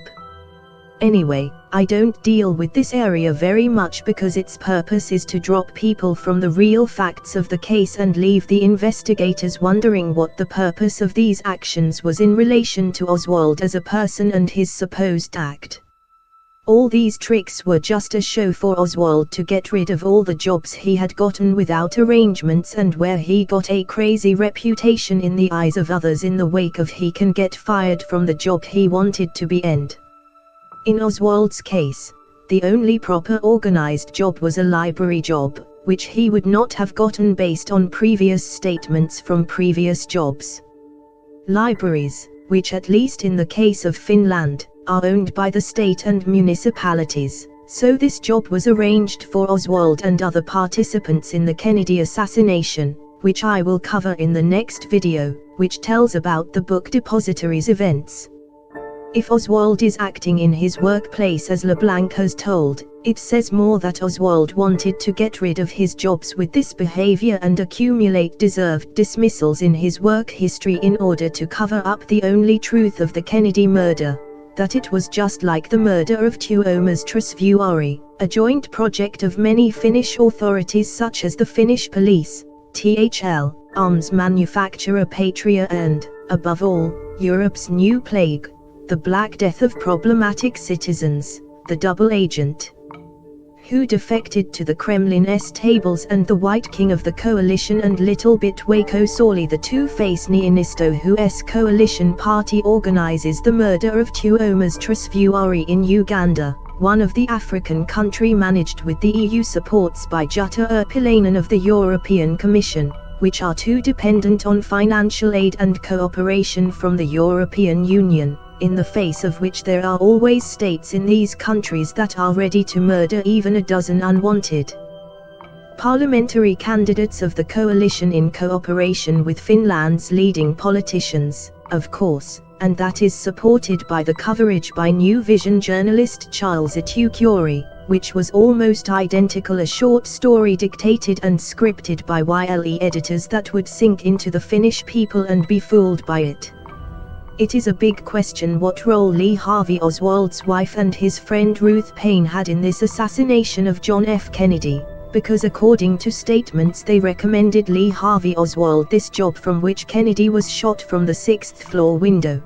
Anyway, I don't deal with this area very much because its purpose is to drop people from the real facts of the case and leave the investigators wondering what the purpose of these actions was in relation to Oswald as a person and his supposed act. All these tricks were just a show for Oswald to get rid of all the jobs he had gotten without arrangements, and where he got a crazy reputation in the eyes of others in the wake of he can get fired from the job he wanted to be end. In Oswald's case, the only proper organized job was a library job, which he would not have gotten based on previous statements from previous jobs. Libraries, which at least in the case of Finland, are owned by the state and municipalities, so this job was arranged for Oswald and other participants in the Kennedy assassination, which I will cover in the next video, which tells about the book depository's events. If Oswald is acting in his workplace as LeBlanc has told, it says more that Oswald wanted to get rid of his jobs with this behavior and accumulate deserved dismissals in his work history in order to cover up the only truth of the Kennedy murder, that it was just like the murder of Tuomas Trasvuori, a joint project of many Finnish authorities such as the Finnish police, THL, arms manufacturer Patria and, above all, Europe's new plague, the Black Death of problematic citizens, the double agent who defected to the Kremlin's tables and the White King of the Coalition and little bit Waco Sawley the two-faced Neonisto whose coalition party organizes the murder of Tuomas Trasvuori in Uganda, one of the African country managed with the EU supports by Jutta Urpilainen of the European Commission, which are too dependent on financial aid and cooperation from the European Union, in the face of which there are always states in these countries that are ready to murder even a dozen unwanted parliamentary candidates of the coalition in cooperation with Finland's leading politicians, of course, and that is supported by the coverage by New Vision journalist Charles Etukiori, which was almost identical a short story dictated and scripted by YLE editors that would sink into the Finnish people and be fooled by it. It is a big question what role Lee Harvey Oswald's wife and his friend Ruth Paine had in this assassination of John F. Kennedy, because according to statements they recommended Lee Harvey Oswald this job from which Kennedy was shot from the 6th floor window.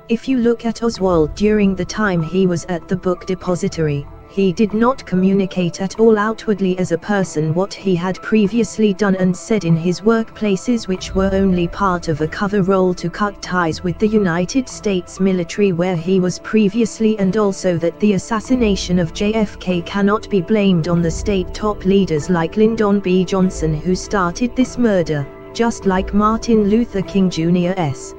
If you look at Oswald during the time he was at the book depository, he did not communicate at all outwardly as a person what he had previously done and said in his workplaces, which were only part of a cover role to cut ties with the United States military where he was previously, and also that the assassination of JFK cannot be blamed on the state top leaders like Lyndon B. Johnson who started this murder, just like Martin Luther King Jr.'s.